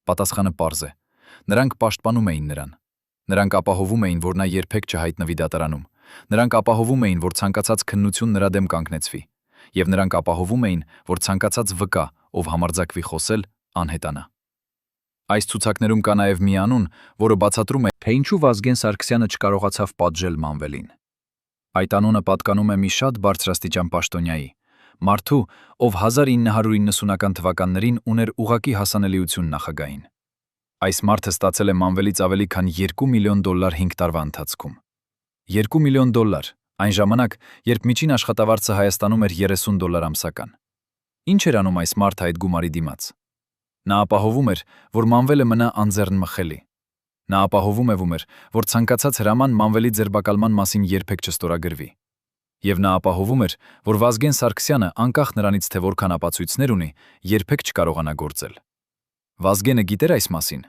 Պատասխանը պարզ է։ Նրանք պաշտպանում էին նրան։ Նրանք ապահովում էին, որ նա երբեք չհայտնվի դատարանում։ Նրանք ապահովում էին, որ ցանկացած քննություն նրա դեմ կանգնեցվի։ Եվ նրանք ապահովում էին, որ ցանկացած վկա, ով համարձակվի խոսել, անհետանա։ Այս ցուցակներում կա նաև մի անուն, որը բացատրում է, թե ինչու Վազգեն Սարգսյանը չկարողացավ պատժել Մանվելին։ Այդ անունը պատկանում է մի շատ բարձրաստիճան պաշտոնյայի, մարդու, ով 1990-ական թվականներին ուներ ուղղակի հասանելիություն նախագահին։ Այս մարդը ստացել է Մանվելից ավելի քան $2 միլիոն 5 տարվա ընթացքում։ $2 միլիոն, այն ժամանակ, երբ միջին աշխատավարձը Հայաստանում էր $30 ամսական։ Ինչ էր անում այս մարդը այդ գումարի դիմաց։ Նա ապահովում էր, որ Մանվելը մնա անձեռնմխելի։ Նա ապահովում էր, որ ցանկացած հրաման Մանվելի ձերբակալման մասին երբեք չստորագրվի։ Եվ նա ապահովում էր, որ Վազգեն Սարգսյանը, անկախ նրանից, թե որքան ապացույցներ ունի, երբեք չկարողանա գործել։ Վազգենը գիտեր այս մասին։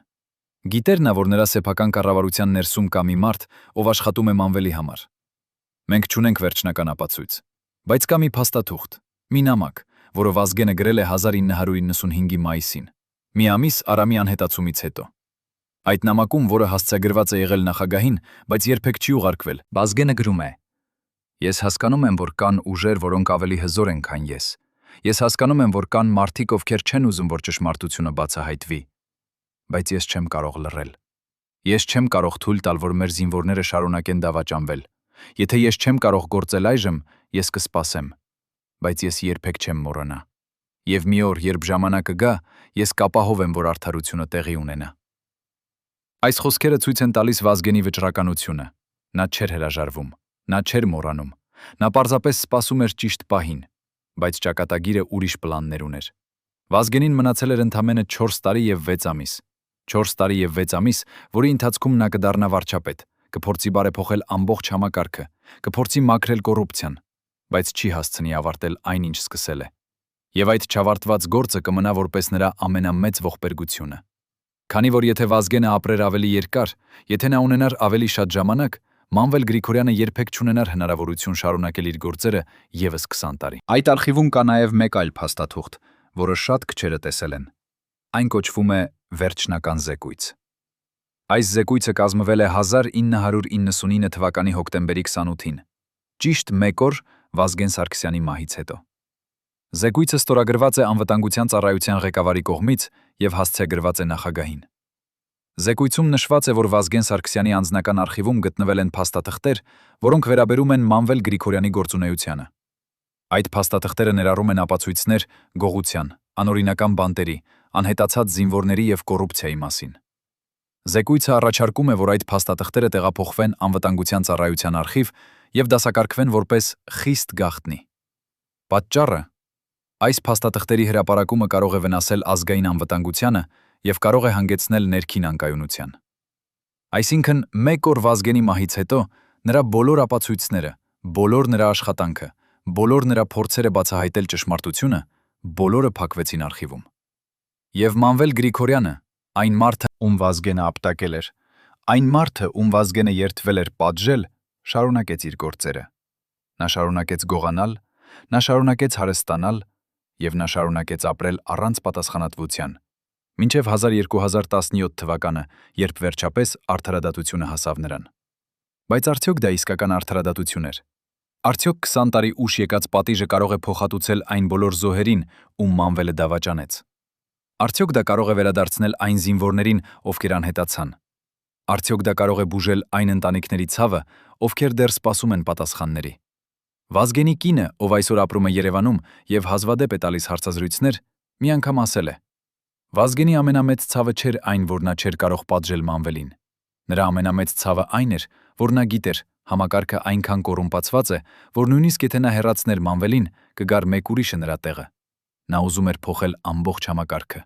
Գիտեր նա, որ նրա սեփական կառավարության ներսում կա մի մարդ, ով աշխատում է Մանվելի համար։ Մենք չունենք վերջնական ապացույց, բայց կա մի փաստաթուղթ, մի նամակ, որը Վազգենը գրել է 1995-ի մայիսին, մի ամիս Արամի անհետացումից հետո։ Այդ նամակում, որը հասցեագրված է եղել նախագահին, բայց երբեք չի ուղարկվել, Վազգենը գրում է. Ես հասկանում եմ, որ կան ուժեր, որոնք ավելի հզոր են, քան ես։ Ես հասկանում եմ, որ կան մարդիկ, ովքեր չեն ուզում, որ ճշմարտությունը բացահայտվի։ Բայց ես չեմ կարող լռել։ Ես չեմ կարող թույլ տալ, որ մեր զինվորները շարունակեն դավաճանվել։ Եթե ես չեմ կարող գործել այժմ, ես կսպասեմ։ Բայց ես երբեք չեմ մոռանա։ Եվ մի օր, երբ ժամանակը գա, ես կապահով եմ, որ արդարությունը տեղի ունենա։ Այս խոսքերը ցույց են տալիս Վազգենի վճռականությունը։ Նա չէր հրաժարվում, նա չէր մոռանում։ Նա պարզապես սպասում էր ճիշտ պահին, բայց ճակատագիրը ուրիշ պլաններ ուներ։ Վազգենին մնացել էր ընդամենը 4 տարի եւ 6 ամիս։ 4 տարի եւ 6 ամիս, որի ընթացքում նա կդառնա վարչապետ, կփորձի բարեփոխել ամբողջ համակարգը, կփորձի մաքրել կոռուպցիան, բայց չի հասցնի ավարտել այն, ինչ սկսել է։ Եվ այդ չավարտված գործը կմնա որպես նրա ամենամեծ ողբերգությունը։ Քանի որ եթե Վազգենը ապրեր ավելի երկար, եթե նա ունենար ավելի շատ ժամանակ, Մանվել Գրիգորյանը երբեք չունենար հնարավորություն շարունակել իր գործերը եւս 20 տարի։ Այդ արխիվում կա նաև մեկ այլ փաստաթուղթ, որը շատ քչերը տեսել են։ Այն կոչվում է վերջնական զեկույց։ Այս զեկույցը կազմվել է 1999 թվականի հոկտեմբերի 28-ին, ճիշտ 1 օր Վազգեն Սարգսյանի մահից հետո։ Զեկույցը ստորագրված է անվտանգության ծառայության ղեկավարի կողմից եւ հասցեագրված է նախագահին։ Զեկույցում նշված է, որ Վազգեն Սարգսյանի անձնական արխիվում գտնվել են փաստաթղթեր, որոնք վերաբերում են Մանվել Գրիգորյանի գործունեությանը։ Այդ փաստաթղթերը ներառում են ապացույցներ գողության, անօրինական բանտերի, անհետացած զինվորների եւ կոռուպցիայի մասին։ Զեկույցը առաջարկում է, որ այդ փաստաթղթերը տեղափոխվեն անվտանգության ծառայության արխիվ եւ դասակարգվեն որպես խիստ գաղտնի։ Պատճառը այս փաստաթղթերի հրապարակումը կարող է վնասել ազգային անվտանգությանը եւ կարող է հանգեցնել ներքին անկայունության։ Այսինքն, 1 օր Վազգենի մահից հետո Նրա բոլոր ապացույցները, բոլոր նրա աշխատանքը, բոլոր նրա փորձերը բացահայտել ճշմարտությունը, բոլորը փակվեցին արխիվում։ Եվ Մանվել Գրիգորյանը, այն մարդը, ում Վազգենը ապտակել էր, այն մարդը, ում Վազգենը երդվել էր պատժել, շարունակեց իր գործերը։ Նա շարունակեց գողանալ, նա շարունակեց հարստանալ, եւ նա շարունակեց ապրել առանց պատասխանատվության, մինչև 1217 թվականը, երբ վերջապես արդարադատությունը հասավ նրան։ Բայց արդյոք դա իսկական արդարադատություն էր։ Արդյոք 20 տարի ուշ եկած պատիժը կարող է փոխհատուցել այն բոլոր զոհերին, ում Մանվելը դավաճանեց։ Արդյոք դա կարող է վերադարձնել այն զինվորներին, ովքեր անհետացան։ Արդյոք դա կարող է բուժել այն ընտանիքների ցավը, ովքեր դեռ սպասում են պատասխանների։ Վազգենի կինը, ով այսօր ապրում է Երևանում եւ հազվադեպ է տալիս հարցազրույցներ, մի անգամ ասել է. Վազգենի ամենամեծ ցավը չէր այն, որ նա չէր կարող պատժել Մանվելին։ Նրա ամենամեծ ցավը այն էր, որ նա գիտեր, համակարգը այնքան կոռումպացված է, որ նույնիսկ եթե նա հեռացներ Մանվելին, կգար մեկ ուրիշը նրա տեղը։ Նա ուզում էր փոխել ամբողջ համակարգը,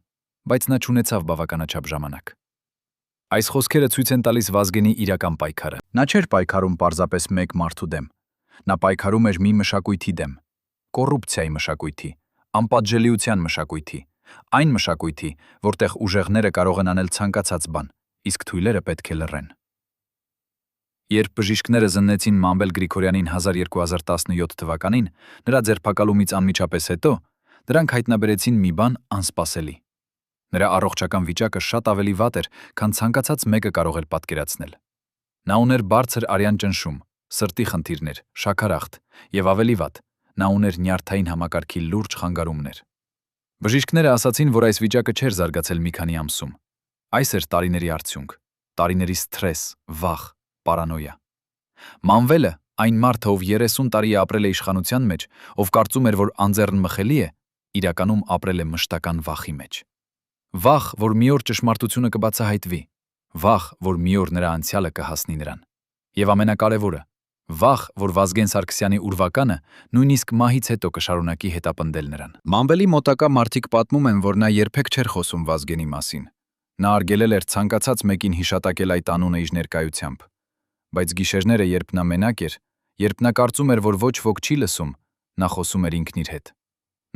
բայց նա չունեցավ բավականաչափ ժամանակ։ Այս խոսքերը ցույց են տալիս Վազգենի իրական պայքարը։ Նա չէր պայքարում պարզապես մեկ մարդու դեմ։ Նա պայքարում էր մի մշակույթի դեմ, կոռուպցիայի մշակույթի, անպատժելիության մշակույթի, այն մշակույթի, որտեղ ուժեղները կարող են անել ցանկացած բան, իսկ թույլերը պետք է լռեն։ Երբ բժիշկները զննեցին Մանվել Գրիգորյանին 1217 թվականին, նրա ձերբակալումից անմիջապես հետո, դրանք հայտնաբերեցին մի բան անսպասելի։ Նրա առողջական վիճակը շատ ավելի վատ էր, քան ցանկացած մեկը կարող էր պատկերացնել։ Նա ուներ բարձր արյան ճնշում, սրտի խնդիրներ, շաքարախտ եւ ավելի վատ, նա ուներ նյարդային համակարգի լուրջ խանգարումներ։ Բժիշկները ասացին, որ այս վիճակը չէր զարգացել մի քանի ամսում։ Այս էր տարիների արդյունք, տարիների սթրես, վախ, պարանոյա։ Մանվելը, այն մարդը, ով 30 տարի է ապրել է իշխանության մեջ, ով կարծում էր, որ անձեռն մխելի է, իրականում ապրել է մշտական վախի մեջ։ Վախ, որ մի օր ճշմարտությունը կբացահայտվի, վախ, որ մի օր նրա անցյալը կհասնի նրան։ Եվ ամենակարևորը, վախ, որ Վազգեն Սարգսյանի ուրվականը նույնիսկ մահից հետո կշարունակի հետապնդել նրան։ Մանվելի մոտակա մարդիկ պատմում են, որ նա երբեք չէր խոսում Վազգենի մասին։ Նա արգելել էր ցանկացած մեկին հիշատակել այդ անունը իր ներկայությամբ։ Բայց գիշերները, երբ նա մենակ էր, երբ նա կարծում էր, որ ոչ ոք չի լսում, նա խոսում էր ինքն իր հետ։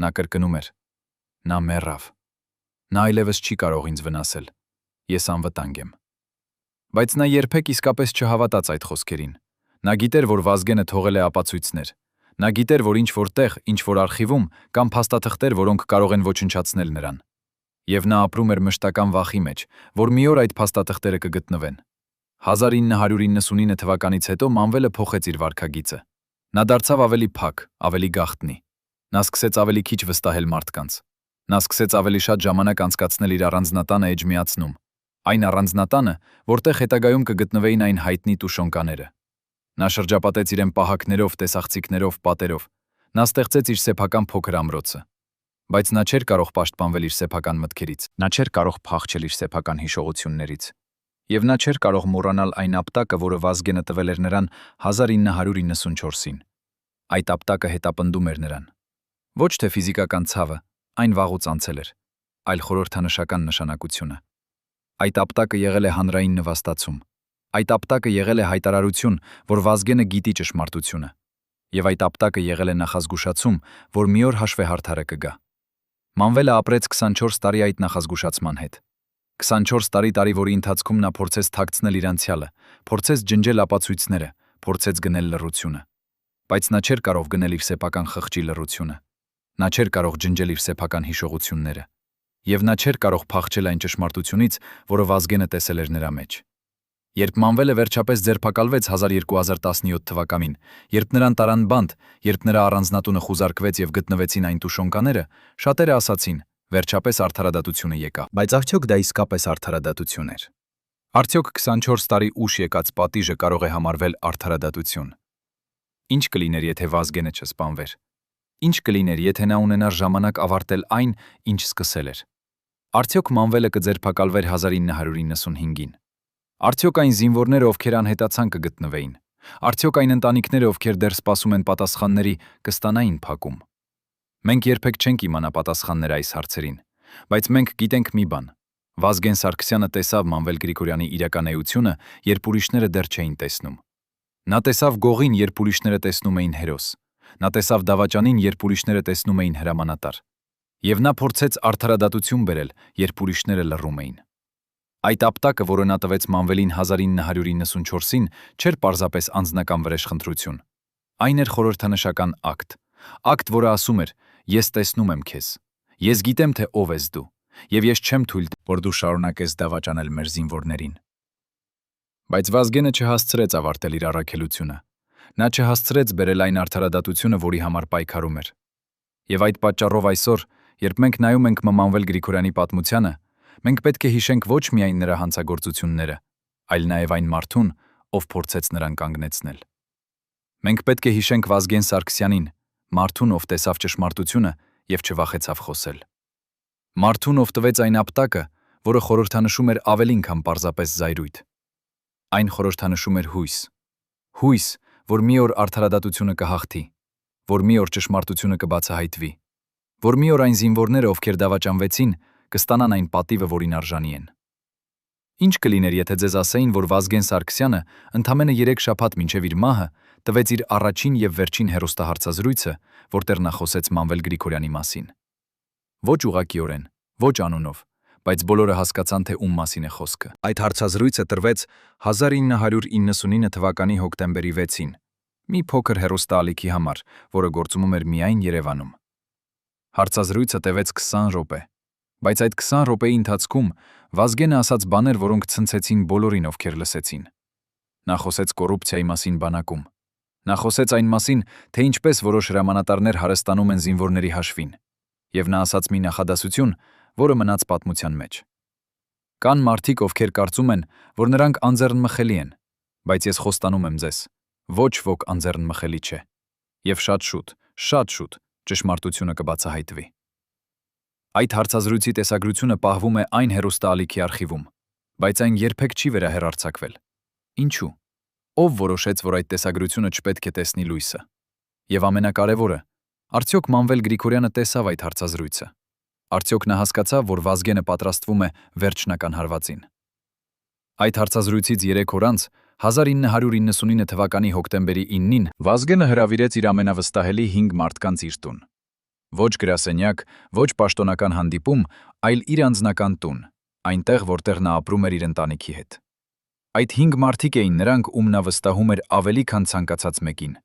Նա կրկնում էր. Նա մեռավ։ Նա այլևս չի կարող ինձ վնասել։ Ես անվտանգ եմ։ Բայց նա երբեք իսկապես չհավատաց այդ խոսքերին։ Նա գիտեր, որ Վազգենը թողել է ապացույցներ։ Նա գիտեր, որ ինչ-որ տեղ, ինչ-որ արխիվում կան փաստաթղթեր, որոնք կարող են ոչնչացնել նրան։ Եվ նա ապրում էր մշտական վախի մեջ, որ մի օր այդ փաստաթղթերը կգտնվեն։ 1999 թվականից հետո Մանվելը փոխեց իր վարքագիծը։ Նա դարձավ ավելի փակ, ավելի գաղտնի։ Նա սկսեց ավելի քիչ վստահել մարդկանց։ Նա սկսեց ավելի շատ ժամանակ անցկացնել իր առանձնատանը էջմիածնում։ Այն առանձնատանը, որտեղ հետագայում կգտնվեին այն հայտնի տուշոնկաները։ Նա շրջապատեց իրեն պահակներով, տեսախցիկներով, պատերով։ Նա ստեղծեց իր սեփական փոքր ամրոցը։ Բայց նա չէր կարող պաշտպանվել իր սեփական մտքերից։ Նա չէր կարող փախչել իր սեփական հիշողություններից։ Եվ նա չէր կարող մոռանալ այն ապտակը, որը Վազգենը տվել էր նրան 1994-ին։ Այդ ապտակը հետապնդում էր նրան։ Ոչ թե ֆիզիկական ցավը, այն վաղուց անցել էր, այլ խորհրդանշական նշանակությունը։ Այդ ապտակը եղել է հանրային նվաստացում։ Այդ ապտակը եղել է հայտարարություն, որ Վազգենը գիտի ճշմարտությունը։ Եվ այդ ապտակը եղել է նախազգուշացում, որ մի օր հաշվեհարդարը կգա։ Մանվելը ապրեց 24 տարի այդ նախազգուշացման հետ։ 24 տարի, որի ընթացքում նա փորձեց թաքցնել իր անցյալը, փորձեց ջնջել ապացույցները, փորձեց գնել լռությունը։ Բայց նա չէր կարող գնել իր սեփական խղճի լռությունը։ Նա չէր կարող ջնջել իր սեփական հիշողությունները։ Եվ նա չէր կարող փախչել այն ճշմարտությունից, որը Վազգենը տեսել էր նրա մեջ։ Երբ Մանվելը վերջապես ձերբակալվեց 1217 թվականին, երբ նրան տարան բանտ, երբ նրա առանձնատունը խուզարկվեց եւ գտնվեցին այն տուշոնկաները, շատերը ասացին. վերջապես արդարադատությունը եկավ։ Բայց արդյոք դա իսկապես արդարադատություն էր։ Արդյոք 24 տարի ուշ եկած պատիժը կարող է համարվել արդարադատություն։ Ինչ կլիներ, եթե Վազգենը չսպանվեր։ Ինչ կլիներ, եթե նա ունենար ժամանակ ավարտել այն, ինչ սկսել էր։ Արդյոք Մանվելը կձերբակալվեր 1995-ին։ Արդյոք այն զինվորները, ովքեր անհետացան, կգտնվեին։ Արդյոք այն ընտանիքները, ովքեր դեռ սպասում են պատասխանների, կստանային փակում։ Մենք երբեք չենք իմանա պատասխաններ այս հարցերին, բայց մենք գիտենք մի բան. Վազգեն Սարգսյանը տեսավ Մանվել Գրիգորյանի իրական էությունը, երբ ուրիշները դեռ չէին տեսնում։ Նա տեսավ գողին, երբ ուրիշները տեսնում էին հերոս։ Նա տեսավ դավաճանին, երբ ուրիշները տեսնում էին հրամանատար։ Եվ նա փորձեց արդարադատություն բերել, երբ ուրիշները լռում էին։ Այդ ապտակը, որը նա տվեց Մանվելին 1994-ին, չէր պարզապես անձնական վրեժխնդրություն։ Այն էր խորհրդանշական ակտ, որը ասում էր. «Ես տեսնում եմ քեզ։ Ես գիտեմ, թե ով ես դու, եւ ես չեմ թույլ տա, որ դու շարունակես դավաճանել մեր զինվորներին»։ Բայց Վազգենը չհասցրեց ավարտել իր առաքելությունը։ Նա չհասցրեց բերել այն արդարադատությունը, որի համար պայքարում էր։ Եվ այդ պատճառով այսօր, երբ մենք նայում ենք Մանվել Գրիգորյանի պատմությանը, մենք պետք է հիշենք ոչ միայն նրա հանցագործությունները, այլ նաև այն մարդուն, ով փորձեց նրան կանգնեցնել։ Մենք պետք է հիշենք Վազգեն Սարգսյանին, մարդուն, ով տեսավ ճշմարտությունը եւ չվախեցավ խոսել։ Մարդուն, ով տվեց այն ապտակը, որը խորհրդանշում էր ավելին, քան պարզապես զայրույթ։ Այն խորհրդանշում էր հույս, որ մի օր արդարադատությունը կհաղթի, որ մի օր ճշմարտությունը կբացահայտվի, որ մի օր այն զինվորները, ովքեր դավաճանվեցին, կստանան այն պատիվը, որին արժանի են։ Ինչ կլիներ, եթե ձեզ ասեին, որ Վազգեն Սարգսյանը ընդամենը 3 շաբաթ մինչև իր մահը տվեց իր առաջին եւ վերջին հեռուստահարցազրույցը, որտեղ նա խոսեց Մանվել Գրիգորյանի մասին։ Ոչ ուղղակիորեն, ոչ անունով, բայց բոլորը հասկացան, թե ում մասին է խոսքը։ Այդ հարցազրույցը տրվեց 1999 թվականի հոկտեմբերի 6-ին, մի փոքր հեռուստաալիքի համար, որը գործում էր միայն Երևանում։ Հարցազրույցը տևեց 20 րոպե, բայց այդ 20 րոպեի ընթացքում Վազգենը ասաց բաներ, որոնք ցնցեցին բոլորին, ովքեր լսեցին։ Նա խոսեց կոռուպցիայի մասին բանակում։ Նա խոսեց այն մասին, թե ինչպես որոշ հրամանատարներ հարստանում են զինվորների հաշվին, եւ նա ասաց մի նախադասություն, որը մնաց պատմության մեջ։ Կան մարդիկ, ովքեր կարծում են, որ նրանք անձեռնմխելի են, բայց ես խոստանում եմ ձեզ, ոչ ոք անձեռնմխելի չէ, եւ շատ շուտ ճշմարտությունը կբացահայտվի։ Այդ հարցազրույցի տեսագրությունը պահվում է այն հեռուստաալիքի արխիվում, բայց այն երբեք չի վերահեռարձակվել։ Ինչու՞։ Ով որոշեց, որ այդ տեսագրությունը չպետք է տեսնի լույսը։ Եվ ամենակարևորը, արդյոք Մանվել Գրիգորյանը տեսավ այդ հարցազրույցը։ Արդյոք նա հասկացավ, որ Վազգենը պատրաստվում է վերջնական հարվածին։ Այդ հարցազրույցից 3 օր անց 1999 թվականի հոկտեմբերի 9-ին Վազգենը հրավիրեց իր ամենավստահելի 5 մարդկանց իր տուն։ Ոչ գրասենյակ, ոչ պաշտոնական հանդիպում, այլ իր անձնական տուն, այնտեղ, որտեղ նա ապրում էր իր ընտանիքի հետ։ Այդ 5 մարդիկ էին նրանք, ում նա վստահում էր ավելի քան ցանկացած մեկին։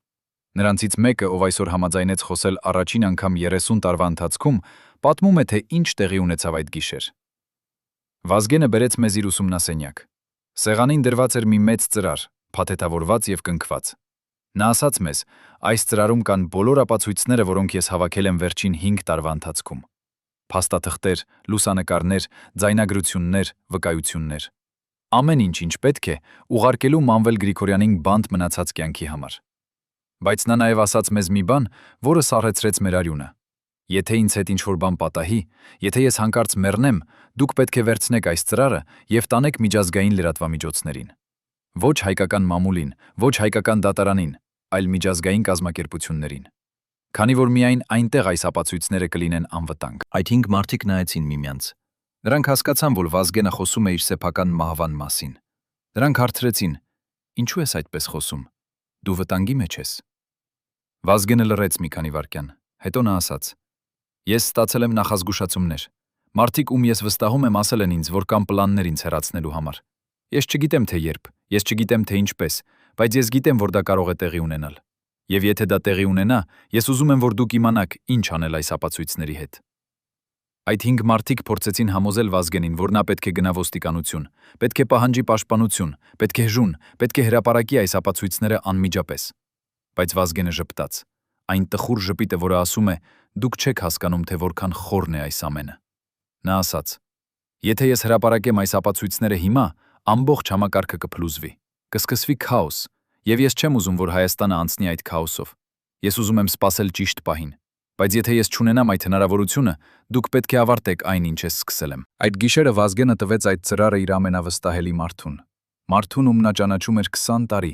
Նրանցից մեկը, ով այսօր համաձայնեց խոսել առաջին անգամ 30 տարվա ընթացքում, պատմում է, թե ինչ տեղի ունեցավ այդ գիշեր։ Վազգենը բերեց մեզ իր ուսումնասենյակ։ Սեղանին դրված էր մի մեծ ծրար, փաթեթավորված եւ կնքված։ Նա ասաց մեզ. այս ծրարում կան բոլոր ապացույցները, որոնք ես հավաքել եմ վերջին 5 տարվա ընթացքում։ Փաստաթղթեր, լուսանկարներ, ձայնագրություններ, վկայություններ։ Ամեն ինչ պետք է ուղարկելու Մանվել Գրիգորյանին բանտ մնացած կյանքի համար։ Բայց նա նաև ասաց մեզ մի բան, որը սառեցրեց մեր արյունը։ Եթե ինձ հետ ինչ-որ բան պատահի, եթե ես հանկարծ մեռնեմ, դուք պետք է վերցնեք այս ծրարը եւ տանեք միջազգային լրատվամիջոցներին։ Ոչ հայկական մամուլին, ոչ հայկական դատարանին, այլ միջազգային կազմակերպություններին։ Քանի որ միայն այնտեղ այս ապացույցները կլինեն անվտանգ։ Այդ 5 մարդիկ նայեցին միմյանց։ Նրանք հասկացան, որ Վազգենը խոսում է իր սեփական մահվան մասին։ Նրանք հարցրեցին. «Ինչու ես այդպես խոսում։ Դու վտանգի մեջ ես»։ Վազգենը լռեց մի քանի վայրկյան, հետո նա ասաց. «Ես ստացել եմ նախազգուշացումներ։ Մարդիկ, ում ես վստահում եմ, ասել են ինձ, որ կան պլաններ ինձ հեռացնելու համար։ Ես չգիտեմ, թե երբ, ես չգիտեմ, թե ինչպես, բայց ես գիտեմ, որ դա կարող է տեղի ունենալ։ Եվ եթե դա տեղի ունենա, ես ուզում եմ, որ դուք իմանաք, ինչ անել այս ապացույցների հետ»։ Այդ 5 մարդիկ փորձեցին համոզել Վազգենին, որ նա պետք է գնա ոստիկանություն, պետք է պահանջի պաշտպանություն, պետք է ժուն, պետք է հրապարակի այս ապացույցները անմիջապես։ Բայց Վազգենը ժպտաց։ Այն տխուր ժպիտը, որը ասում է. «Դուք չեք հասկանում, թե որքան խորն է այս ամենը»։ Նա ասաց. «Եթե ես հրապարակեմ այս ապացույցները հիմա, ամբողջ համակարգը կփլուզվի, կսկսվի քաոս, եւ ես չեմ ուզում, որ Հայաստանը անցնի այդ քաոսով։ Ես ուզում եմ սպասել ճիշտ պահին, բայց եթե ես չունենամ այդ հնարավորությունը, դուք պետք է ավարտեք այն, ինչ ես սկսել եմ»։ Այդ գիշերը Վազգենը տվեց այդ ծրարը իր ամենավստահելի մարդուն, ում նա ճանաչում էր 20 տարի,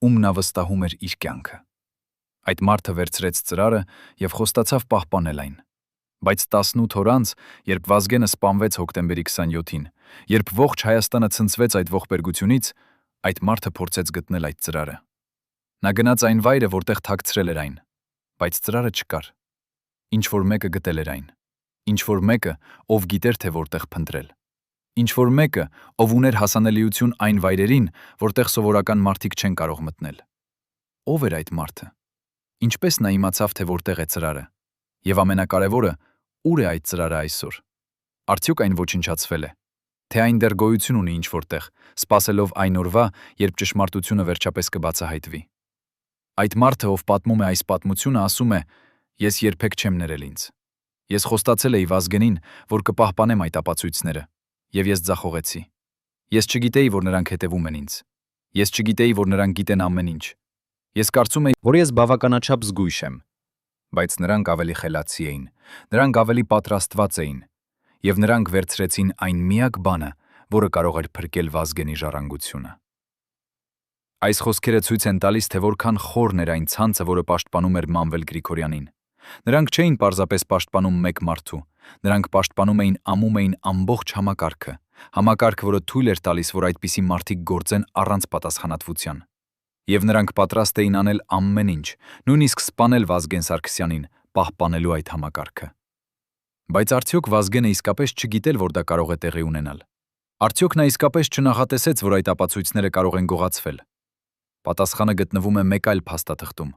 ում նա վստահում էր իր կյանքը։ Այդ մարդը վերցրեց ծրարը եւ խոստացավ պահպանել այն։ Բայց 18 օր անց, երբ Վազգենը սպանվեց հոկտեմբերի 27-ին, երբ ողջ Հայաստանը ցնցվեց այդ ողբերգությունից, այդ մարդը փորձեց գտնել այդ ծրարը։ Նա գնաց այն վայրը, որտեղ թաքցրել էր այն, բայց ծրարը չկար։ Ինչ որ մեկը գտել էր այն, ինչ որ մեկը, ով գիտեր թե որտեղ փնտրել, ինչ որ մեկը, ով ուներ հասանելիություն այն վայրերին, որտեղ սովորական մարդիկ չեն կարող մտնել։ Ով էր այդ մարդը։ Ինչպես նա իմացավ, թե որտեղ է ծրարը, եւ ամենակարևորը, ուր է այդ ծրարը այսօր։ Արդյոք այն ոչնչացվել է, թե այն դեռ գոյություն ունի ինչ որտեղ, սպասելով այն օրվա, երբ ճշմարտությունը վերջապես կբացահայտվի։ Այդ մարդը, ով պատմում է այս պատմությունը, ասում է. «Ես երբեք չեմ ներել ինձ։ Ես խոստացել էի Վազգենին, որ կպահպանեմ այդ ապացույցները, եւ ես ձախողեցի։ Ես չգիտեի, որ նրանք հետևում են ինձ։ Ես չգիտեի, որ նրանք գիտեն ամեն ինչ։ Ես կարծում էի, որ ես բավականաչափ զգույշ եմ։ բայց նրանք ավելի խելացի էին, նրանք ավելի պատրաստված էին, եւ նրանք վերցրեցին այն միակ բանը, որը կարող էր փրկել Վազգենի ժառանգությունը»։ Այս խոսքերը ցույց են տալիս, թե որքան խորն էր այն ցանցը, որը պաշտպանում էր Մանվել Գրիգորյանին։ Նրանք չէին պարզապես պաշտպանում մեկ մարդու, նրանք պաշտպանում էին ամում էին ամբողջ համակարգը, որը թույլ էր տալիս, որ այդպիսի մարդիկ գործեն առանց պատասխանատվության։ Եվ նրանք պատրաստ էին անել ամեն ինչ, նույնիսկ սպանել Վազգեն Սարգսյանին, պահպանելու այդ համակարգը։ Բայց արդյոք Վազգենը իսկապես չգիտեր, որ դա կարող է տեղի ունենալ։ Արդյոք նա իսկապես չնախատեսեց, որ այդ ապացույցները կարող են գողացվել։ Պատասխանը գտնվում է մեկ այլ փաստաթղթում։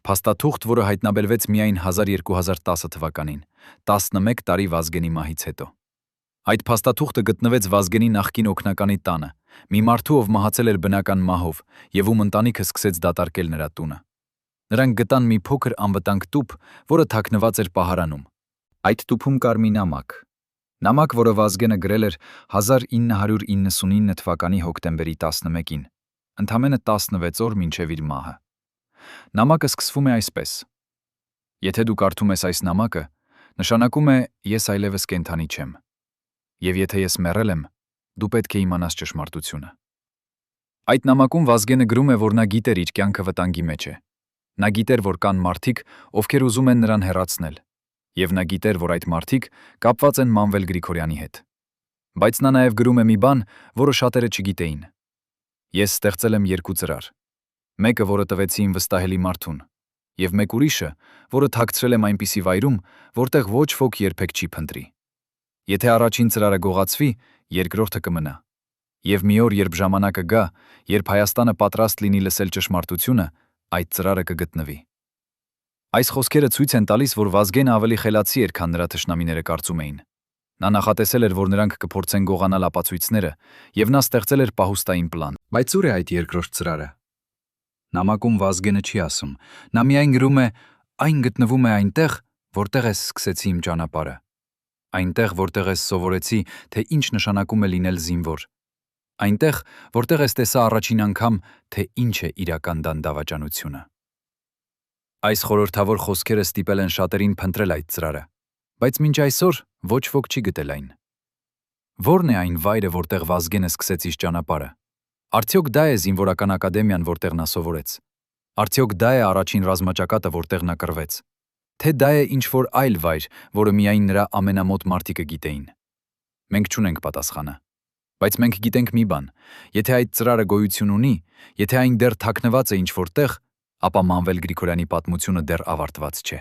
Փաստաթուղթ, որը հայտնաբերվեց միայն 1210 թվականին, 11 տարի Վազգենի մահից հետո։ Այդ փաստաթուղթը գտնվեց Վազգենի նախկին օգնականի տանը, մի մարդու, ով մահացել էր բնական մահով, եւ ում ընտանիքը սկսեց դատարկել նրա տունը։ Նրանք գտան մի փոքր անվտանգ տուփ, որը թաքնված էր պահարանում։ Այդ տուփում կար մի նամակ, որը Վազգենը գրել էր 1999 թվականի հոկտեմբերի 11-ին, ընդամենը 16 օր մինչև իր մահը։ Նամակը սկսվում է այսպես. «Եթե դու կարդում ես այս նամակը, նշանակում է ես այլևս կենդանի չեմ, եւ եթե ես մեռել եմ, դու պետք է իմանաս ճշմարտությունը»։ Այդ նամակում Վազգենը գրում է, որ նա գիտեր իր կյանքը վտանգի մեջ է։ Նա գիտեր, որ կան մարդիկ, ովքեր ուզում են նրան հեռացնել, եւ նա գիտեր, որ այդ մարդիկ կապված են Մանվել Գրիգորյանի հետ։ Բայց նա նաև գրում է մի բան, որը շատերը չգիտեին. «Ես ստեղծել եմ երկու ծրար, մեկը, որը տվեցի իմ վստահելի մարդուն, եւ մեկ ուրիշը, որը թաքցրել եմ այնպիսի վայրում, որտեղ ոչ ոք երբեք չի փնտրի։ Եթե առաջին ծրարը գողացվի, երկրորդը կմնա։ Եվ մի օր, երբ ժամանակը գա, երբ Հայաստանը պատրաստ լինի լսել ճշմարտությունը, այդ ծրարը կգտնվի»։ Այս խոսքերը ցույց են տալիս, որ Վազգենը ավելի խելացի էր, քան նրա թշնամիները կարծում էին։ Նա նախատեսել էր, որ նրանք կփորձեն գողանալ ապացույցները, եւ նա ստեղծել էր պահուստային պլան։ Բայց ուր է այդ երկրորդ ծրարը։ Նամակում Վազգենը չի ասում, նա միայն գրում է. «Այն գտնվում է այնտեղ, որտեղ ես սկսեցի իմ ճանապարհը, այնտեղ, որտեղ ես սովորեցի, թե ինչ նշանակում է լինել զինվոր, այնտեղ, որտեղ ես տեսա առաջին անգամ, թե ինչ է իրական դանդաղաճանությունը»։ Այս խորհրդավոր խոսքերը ստիպել են շատերին փնտրել այդ ծրարը, բայց մինչ այսօր ոչ ոք չի գտել այն։ Ո՞րն է այն վայրը, որտեղ Վազգենը սկսեց իր ճանապարհը։ Արդյոք դա է զինվորական ակադեմիան, որտեղ նա սովորեց։ Արդյոք դա է առաջին ռազմաճակատը, որտեղ նա կռվեց։ Թե դա է ինչ-որ այլ վայր, որը միայն նրա ամենամոտ մարդիկը գիտեին։ Մենք չունենք պատասխանը։ Բայց մենք գիտենք մի բան. եթե այդ ծրարը գոյություն ունի, եթե այն դեռ թաքնված է ինչ-որ տեղ, ապա Մանվել Գրիգորյանի պատմությունը դեռ ավարտված չէ։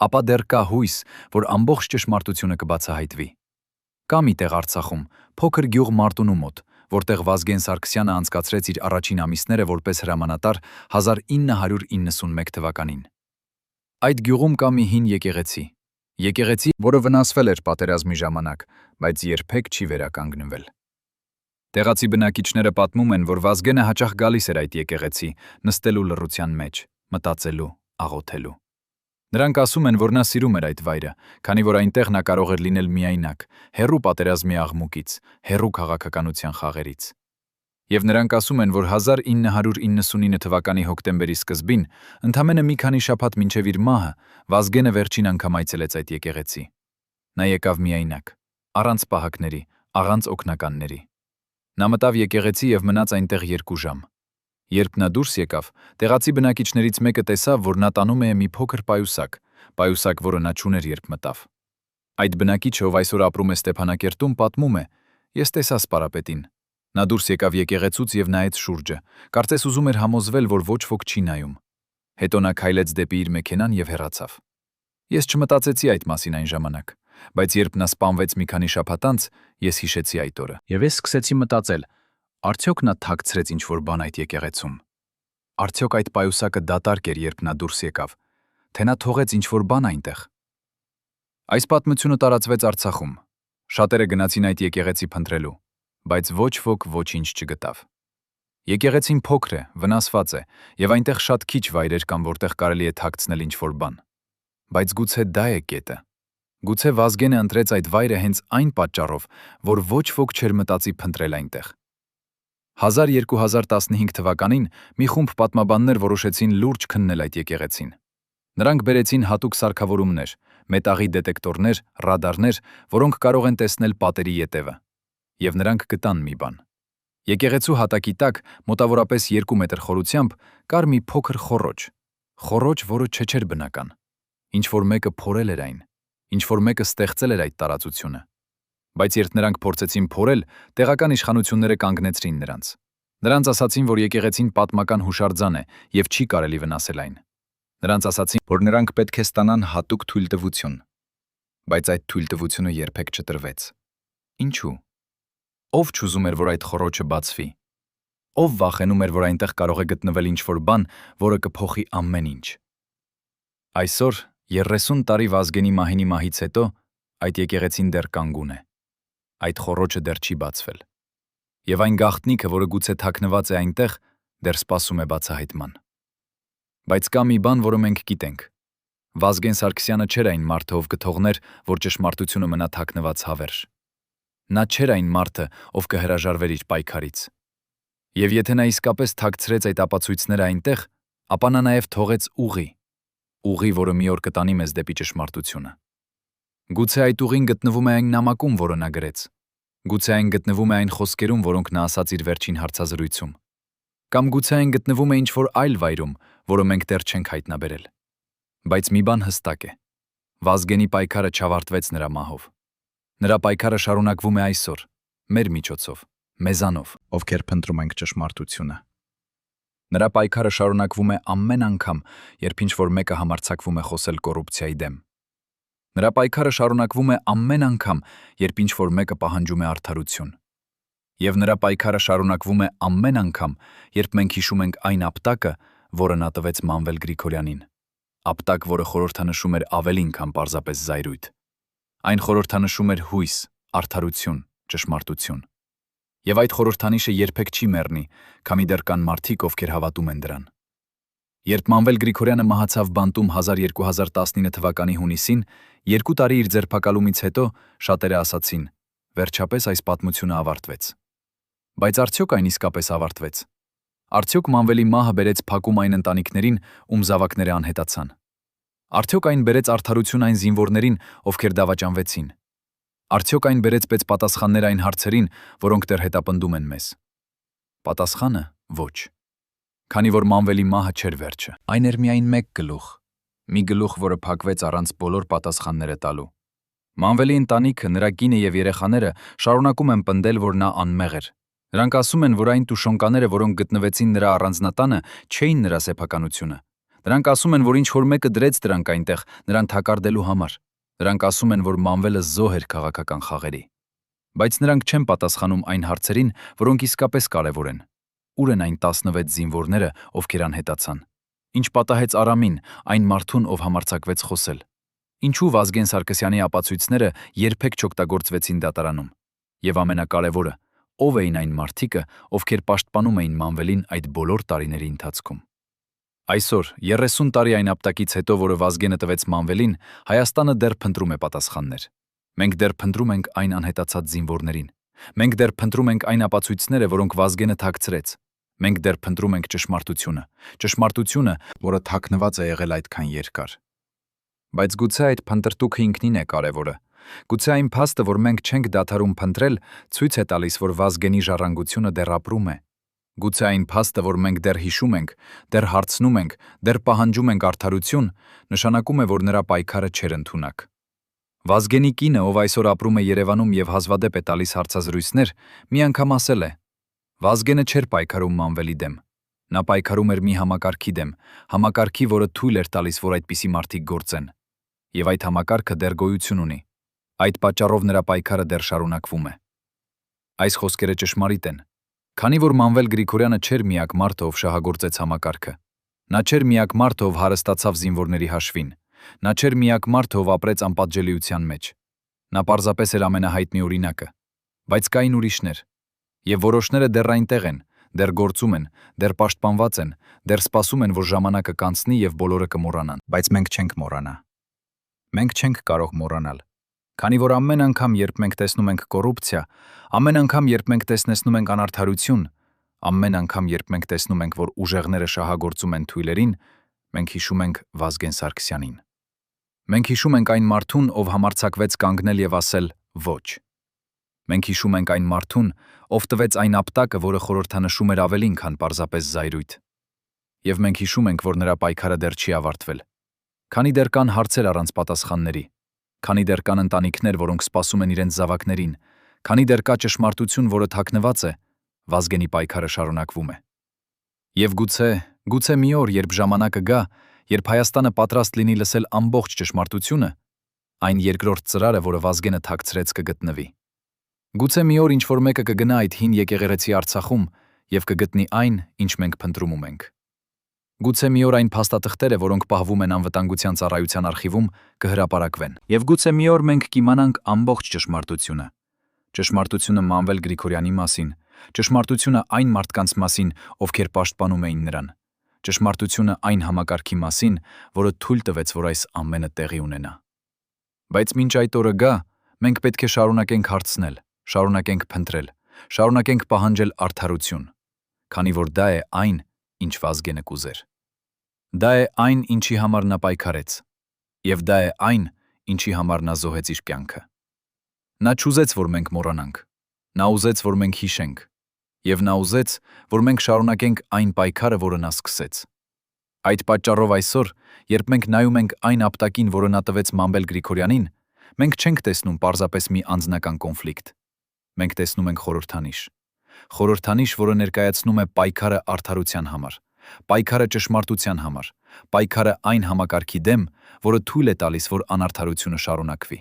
Ապա դեռ կա հույս, որ ամբողջ ճշմարտությունը կբացահայտվի։ Կա մի տեղ Արցախում, փոքր գյուղ Մարտունու մոտ, որտեղ Վազգեն Սարգսյանը անցկացրեց իր առաջին ամիսները որպես հրամանատար 1991 թվականին։ Այդ գյուղում կա մի հին եկեղեցի, որը վնասվել էր պատերազմի ժամանակ, բայց երբեք չի վերականգնվել։ Տեղացի բնակիչները պատմում են, որ Վազգենը հաճախ գալիս էր այդ եկեղեցի, նստելու լռության մեջ, մտածելու, աղոթելու։ Նրանք ասում են, որ նա սիրում էր այդ վայրը, քանի որ այնտեղ նա կարող էր լինել միայնակ, հեռու պատերազմի աղմուկից, հեռու քաղաքականության խաղերից։ Եվ նրանք ասում են, որ 1999 թվականի հոկտեմբերի սկզբին, ընդամենը մի քանի շաբաթ մինչև իր մահը, Վազգենը վերջին անգամ այցելեց այդ եկեղեցի։ Նա եկավ միայնակ, առանց պահակների, առանց օգնականների։ Նա մտավ եկեղեցի եւ մնաց այնտեղ 2 ժամ։ Երբ նա դուրս եկավ, տեղացի բնակիչներից մեկը տեսավ, որ նա տանում է մի փոքր պայուսակ, որը նա չուներ, երբ մտավ։ Այդ բնակիչը, ով այսօր ապրում է Ստեփանակերտում, պատմում է. «Ես տեսա սպարապետին։ Նա դուրս եկավ եկեղեցուց եւ նայեց շուրջը, կարծես ուզում էր համոզվել, որ ոչ ոք չի նայում։ Հետո նա քայլեց դեպի իր մեքենան եւ հեռացավ։ Ես չմտածեցի այդ մասին այն ժամանակ, բայց երբ նա սպանվեց մի քանի շաբաթ անց, ես հիշեցի այդ օրը։ Եվ ես սկսեցի մտածել. Արդյոք նա թաքցրեց ինչ-որ բան այդ եկեղեցում։ Արդյոք այդ պայուսակը դատարկ էր, երբ նա դուրս եկավ, թե նա թողեց ինչ-որ բան այնտեղ։ Այս պատմությունը տարածվեց Արցախում։ Շատերը գնացին այդ եկեղեցի փնտրելու, բայց ոչ ոք ոչինչ չգտավ։ Եկեղեցին փոքր է, վնասված է, եւ այնտեղ շատ քիչ վայրեր կան, որտեղ կարելի է թաքցնել ինչ-որ բան։ Բայց գուցե դա է կետը։ Գուցե Վազգենը ընտրեց այդ վայրը հենց այն պատճառով, որ ոչ ոք չէր մտածի փնտրել այնտեղ։ 1215 թվականին մի խումբ պատմաբաններ որոշեցին լուրջ քննել այդ եկեղեցին։ Նրանք բերեցին հատուկ սարքավորումներ, մետաղի դետեկտորներ, ռադարներ, որոնք կարող են տեսնել պատերի ետևը։ Եվ նրանք գտան մի բան։ Եկեղեցու հատակի տակ, մոտավորապես 2 մետր խորությամբ, կար մի փոքր խոռոչ, որը չէր բնական։ Ինչ-որ մեկը փորել էր այն, ինչ-որ մեկը ստեղծել էր այդ տարածությունը։ Բայց երբ նրանք փորձեցին փորել, տեղական իշխանությունները կանգնեցրին նրանց։ Նրանց ասացին, որ եկեղեցին պատմական հուշարձան է եւ չի կարելի վնասել այն։ Նրանց ասացին, որ նրանք պետք է ստանան հատուկ թույլտվություն։ Բայց այդ թույլտվությունը երբեք չտրվեց։ Ինչու՞։ Ով չուզում էր, որ այդ խոռոչը բացվի։ Ով վախենում էր, որ այնտեղ կարող է գտնվել ինչ-որ բան, որը կփոխի ամեն ինչ։ Այսօր 30 տարի Վազգենի մահինի մահից հետո այդ եկեղեցին դեռ կանգուն է։ Այդ խոռոչը դեռ չի բացվել։ Եվ այն գաղտնիքը, որը գուցե թաքնված է այնտեղ, դեռ սպասում է բացահայտման։ Բայց կա մի բան, որը մենք գիտենք։ Վազգեն Սարգսյանը չէր այն մարդը, ով կթողներ, որ ճշմարտությունը մնա թաքնված հավերժ։ Նա չէր այն մարդը, ով կհրաժարվեր իր պայքարից։ Եվ եթե նա իսկապես թաքցրեց այդ ապացույցները այնտեղ, ապա նա նաև թողեց ուղի, որը մի օր կտանի մեզ դեպի ճշմարտությունը։ Գուցե այդ ուղին գտնվում է այն նամակում, որը նա գրեց։ Գուցե այն գտնվում է այն խոսքերում, որոնք նա ասաց իր վերջին հարցազրույցում։ Կամ գուցե այն գտնվում է ինչ-որ այլ վայրում, որը մենք դեռ չենք հայտնաբերել։ Բայց մի բան հստակ է. Վազգենի պայքարը չավարտվեց նրա մահով։ Նրա պայքարը շարունակվում է այսօր, մեր միջոցով, մեզանով, ովքեր փնտրում ենք ճշմարտությունը։ Նրա պայքարը շարունակվում է ամեն անգամ, երբ ինչ-որ մեկը համարձակվում է խոսել կոռուպցիայի դեմ։ Նրա պայքարը շարունակվում է ամեն անգամ, երբ ինչ-որ մեկը պահանջում է արդարություն։ Եվ նրա պայքարը շարունակվում է ամեն անգամ, երբ մենք հիշում ենք այն ապտակը, որը նա տվեց Մանվել Գրիգորյանին։ Ապտակ, որը խորհրդանշում էր ավելին, քան պարզապես զայրույթ։ Այն խորհրդանշում էր հույս, արդարություն, ճշմարտություն։ Եվ այդ խորհրդանիշը երբեք չի մեռնի, քանի դեռ կան մարդիկ, ովքեր հավատում են դրան։ Երբ Մանվել Գրիգորյանը մահացավ բանտում 1219 թվականի հունիսին, 2 տարի իր ձերբակալումից հետո, շատերը ասացին. վերջապես այս պատմությունը ավարտվեց։ Բայց արդյոք այն իսկապես ավարտվեց։ Արդյոք Մանվելի մահը բերեց փակում այն ընտանիքներին, ում զավակները անհետացան։ Արդյոք այն բերեց արդարություն այն զինվորներին, ովքեր դավաճանվեցին։ Արդյոք այն բերեց պատասխաններ այն հարցերին, որոնք դեռ հետապնդում են մեզ։ Պատասխանը՝ ոչ։ Քանի որ Մանվելի մահը չէր վերջը։ Այն էր միայն մեկ գլուխ։ Մի գլուխ, որը փակվեց առանց բոլոր պատասխանները տալու։ Մանվելի ընտանիքը, նրա կինը եւ երեխաները շարունակում են պնդել, որ նա անմեղ էր։ Նրանք ասում են, որ այն տուշոնկաները, որոնք գտնվեցին նրա առանձնատանը, չէին նրա սեփականությունը։ Նրանք ասում են, որ ինչ-որ մեկը դրեց դրանք այնտեղ նրան թակարդելու համար։ Նրանք ասում են, որ Մանվելը զոհ էր քաղաքական խաղերի։ Բայց նրանք չեն պատասխանում այն հարցերին, որոնք իսկապես կարևոր են։ Ուր են այն 16 զինվորները, ովքեր անհետացան։ Ինչ պատահեց Արամին, այն մարդուն, ով համարձակվեց խոսել։ Ինչու Վազգեն Սարգսյանի ապացույցները երբեք չօգտագործվեցին դատարանում։ Եվ ամենակարևորը, ով էին այն մարդիկը, ովքեր պաշտպանում էին Մանվելին այդ բոլոր տարիների ընթացքում։ Այսօր, 30 տարի այն ապտակից հետո, որը Վազգենը տվեց Մանվելին, Հայաստանը դեռ փնտրում է պատասխաններ։ Մենք դեռ փնտրում ենք այն անհետացած զինվորներին։ Մենք դեռ փնտրում ենք այն ապացույցները, որոնք Վազգենը թաքցրեց։ Մենք դեռ փնտրում ենք ճշմարտությունը, որը թաքնված է եղել այդքան երկար։ Բայց գուցե այդ փնտրտուքը ինքնին է կարևորը։ Գուցե այն փաստը, որ մենք չենք դադարում փնտրել, ցույց է տալիս, որ Վազգենի ժառանգությունը դեռ ապրում է։ Գուցե այն փաստը, որ մենք դեռ հիշում ենք, դեռ հարցնում ենք, դեռ պահանջում ենք արդարություն, նշանակում է, որ նրա պայքարը չէր ընդունակ։ Վազգենի կինը, ով այսօր ապրում է Երևանում եւ հազվադեպ է տալիս հարցազրույցներ, մի անգամ ասել է. Վազգենը չէր պայքարում Մանվելի դեմ։ Նա պայքարում էր մի համակարգի դեմ, համակարգի, որը թույլ էր տալիս, որ այդպիսի մարդիկ գործեն։ Եվ այդ համակարգը դեռ գոյություն ունի։ Այդ պատճառով նրա պայքարը դեռ շարունակվում է։ Այս խոսքերը ճշմարիտ են։ Քանի որ Մանվել Գրիգորյանը չէր միակ մարդը, ով շահագործեց համակարգը։ Նա չէր միակ մարդը, ով հարստացավ զինվորների հաշվին։ Նա չէր միակ մարդը, ով ապրեց անպատժելիության մեջ։ Նա պարզապես էր ամենահայտնի օրինակը։ Բայց կային ուրիշներ։ Եվ որոշները դեռ այնտեղ են, դեռ գործում են, դեռ պաշտպանված են, դեռ սպասում են, որ ժամանակը կանցնի եւ բոլորը կմոռանան։ Բայց մենք չենք մոռանա։ Մենք չենք կարող մոռանալ։ Քանի որ ամեն անգամ, երբ մենք տեսնում ենք կոռուպցիա, ամեն անգամ, երբ մենք տեսնում ենք անարդարություն, ամեն անգամ, երբ մենք տեսնում ենք, որ ուժեղները շահագործում են թույլերին, մենք հիշում ենք Վազգեն Սարգսյանին։ Մենք հիշում ենք այն մարդուն, ով համարձակվեց կանգնել եւ ասել ոչ։ Մենք հիշում ենք այն մարդուն, ով տվեց այն ապտակը, որը խորհրդանշում էր ավելին, քան պարզապես զայրույթ։ Եվ մենք հիշում ենք, որ նրա պայքարը դեռ չի ավարտվել։ Քանի դեռ կան հարցեր առանց պատասխանների, քանի դեռ կան ընտանիքներ, որոնք սպասում են իրենց զավակներին, քանի դեռ կա ճշմարտություն, որը թաքնված է, Վազգենի պայքարը շարունակվում է։ Եվ գուցե մի օր, երբ ժամանակը գա, երբ Հայաստանը պատրաստ լինի լսել ամբողջ ճշմարտությունը, այն երկրորդ ծրարը, որը Վազգենը թաքցրեց, կգտնվի։ Գուցե մի օր ինչ-որ մեկը կգնա այդ հին եկեղեցի Արցախում եւ կգտնի այն, ինչ մենք փնտրում ենք։ Գուցե մի օր այն փաստաթղթերը, որոնք պահվում են անվտանգության ծառայության արխիվում, կհրապարակվեն։ Եվ գուցե մի օր մենք կիմանանք ամբողջ ճշմարտությունը։ Ճշմարտությունը Մանվել Գրիգորյանի մասին, ճշմարտությունը այն մարդկանց մասին, ովքեր պաշտպանում էին նրան։ Ճշմարտությունը այն համակարգի մասին, որը թույլ տվեց, որ այս ամենը տեղի ունենա։ Բայց մինչ այդ օրը գա, մենք պետք է շարունակենք հարցնել, շարունակենք փնտրել, շարունակենք պահանջել արդարություն, քանի որ դա է այն, ինչ Վազգենը կուզեր։ Դա է այն, ինչի համար նա պայքարեց, եւ դա է այն, ինչի համար նա զոհեց իր կյանքը։ Նա չուզեց, որ մենք մոռանանք, նա ուզեց, որ մենք հիշենք, եւ նա ուզեց, որ մենք շարունակենք այն պայքարը, որը նա սկսեց։ Այդ պատճառով այսօր, երբ մենք նայում ենք այն ապտակին, որը նա տվեց Մանվել Գրիգորյանին, մենք չենք տեսնում պարզապես մի անձնական կոնֆլիկտ։ Մենք տեսնում ենք խորհրդանիշ։ Խորհրդանիշ, որը ներկայացնում է պայքարը արդարության համար, պայքարը ճշմարտության համար, պայքարը այն համակարգի դեմ, որը թույլ է տալիս, որ անարդարությունը շարունակվի։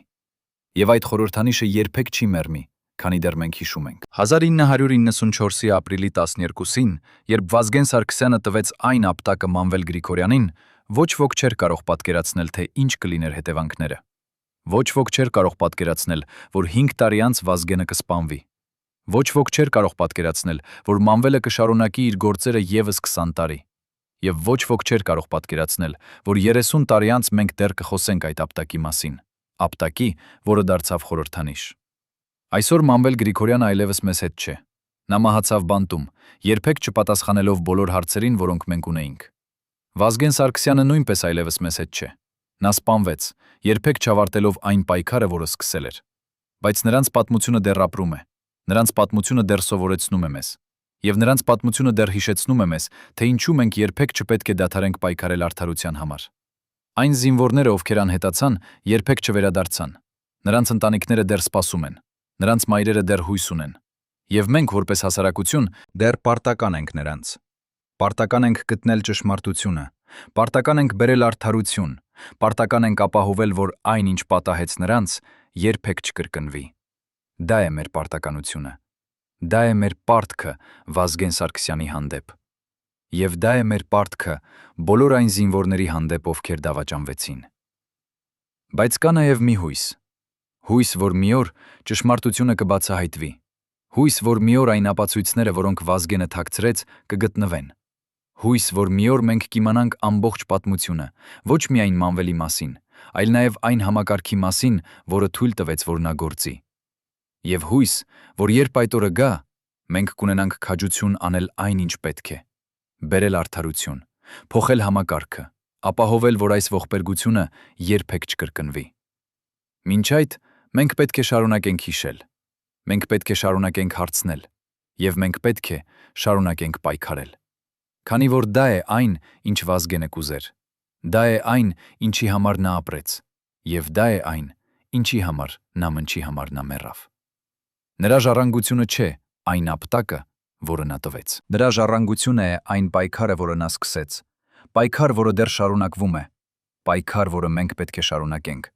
Եվ այդ խորհրդանիշը երբեք չի մեռնի, քանի դեռ մենք հիշում ենք։ 1994-ի ապրիլի 12-ին, երբ Վազգեն Սարգսյանը տվեց այն ապտակը Մանվել Գրիգորյանին, ոչ ոք չէր կարող պատկերացնել, թե ինչ կլիներ հետևանքները։ Ոչ ոք չէր կարող պատկերացնել, որ 5 տարի անց Վազգենը կսպանվի։ Ոչ ոք չէր կարող պատկերացնել, որ Մանվելը կշարունակի իր գործերը եւս 20 տարի։ Եվ ոչ ոք չէր կարող պատկերացնել, որ 30 տարի անց մենք դեռ կխոսենք այդ ապտակի մասին, ապտակի, որը դարձավ խորհրդանիշ։ Այսօր Մանվել Գրիգորյանը այլևս մեզ հետ չէ։ Նա մահացավ բանտում, երբեք չպատասխանելով բոլոր հարցերին, որոնք մենք ունեինք։ Վազգեն Սարգսյանը նույնպես այլևս մեզ հետ չէ։ Նա սպանվեց, երբեք չավարտելով այն պայքարը, որը սկսել էր։ Բայց նրանց պատմությունը դեռ ապրում է։ Նրանց պատմությունը դեռ սովորեցնում է մեզ։ Եվ նրանց պատմությունը դեռ հիշեցնում է մեզ, թե ինչու մենք երբեք չպետք է դադարենք պայքարել արդարության համար։ Այն զինվորները, ովքեր անհետացան, երբեք չվերադարձան։ Նրանց ընտանիքները դեռ սպասում են։ Նրանց մայրերը դեռ հույս ունեն։ Եվ մենք, որպես հասարակություն, Դեռ պարտական ենք նրանց։ պարտական ենք գտնել ճշմարտությունը, պարտական ենք բերել արդարություն, պարտական ենք ապահովել, որ այն, ինչ պատահեց նրանց, երբեք չկրկնվի։ Դա է մեր պարտականությունը։ Դա է մեր պարտքը Վազգեն Սարգսյանի հանդեպ։ Եվ դա է մեր պարտքը բոլոր այն զինվորների հանդեպ, ովքեր դավաճանվեցին։ Բայց կա նաև մի հույս։ Հույս, որ մի օր ճշմարտությունը կբացահայտվի։ Հույս, որ մի օր այն ապացույցները, որոնք Վազգենը թաքցրեց, կգտնվեն։ Հույս, որ մի օր մենք կիմանանք ամբողջ պատմությունը, ոչ միայն Մանվելի մասին, այլ նաև այն համակարգի մասին, որը թույլ տվեց, որ նա գործի։ Եվ հույս, որ երբ այդ օրը գա, մենք կունենանք քաջություն անել այն, ինչ պետք է, բերել արդարություն, փոխել համակարգը, ապահովել, որ այս ողբերգությունը երբեք չկրկնվի։ Մինչ այդ, մենք պետք է շարունակենք հիշել, մենք պետք է շարունակենք հարցնել, եւ մենք պետք է շարունակենք պայքարել։ Քանի որ դա է այն, ինչ Վազգենը կուզեր, դա է այն, ինչի համար նա ապրեց, եւ դա է այն, ինչի համար նա մնչի համար նա մեռավ։ Նրա ժառանգությունը չէ այն ապտակը, որը նա տվեց։ Դրա ժառանգությունը է այն պայքարը, որը նա սկսեց։ Պայքար, որը դեռ շարունակվում է։ Պայքար, որը մենք պետք է շարունակենք։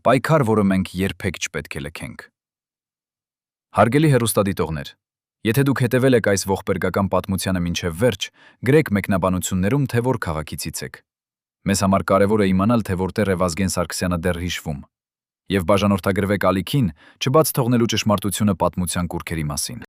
Պայքար, որը մենք երբեք չպետք է լքենք։ Հարգելի հեռուստադիտողներ, եթե դուք հետևել եք այս ողբերգական պատմությանը մինչև վերջ, գրեք մեկնաբանություններում, թե որ քաղաքիցից եք։ Մեզ համար կարևոր է իմանալ, թե որտեղ է Վազգեն Սարգսյանը դեռ հիշվում։ Եվ բաժանորդագրվեք ալիքին, չբաց թողնելու ճշմարտությունը պատմության կուռքերի մասին։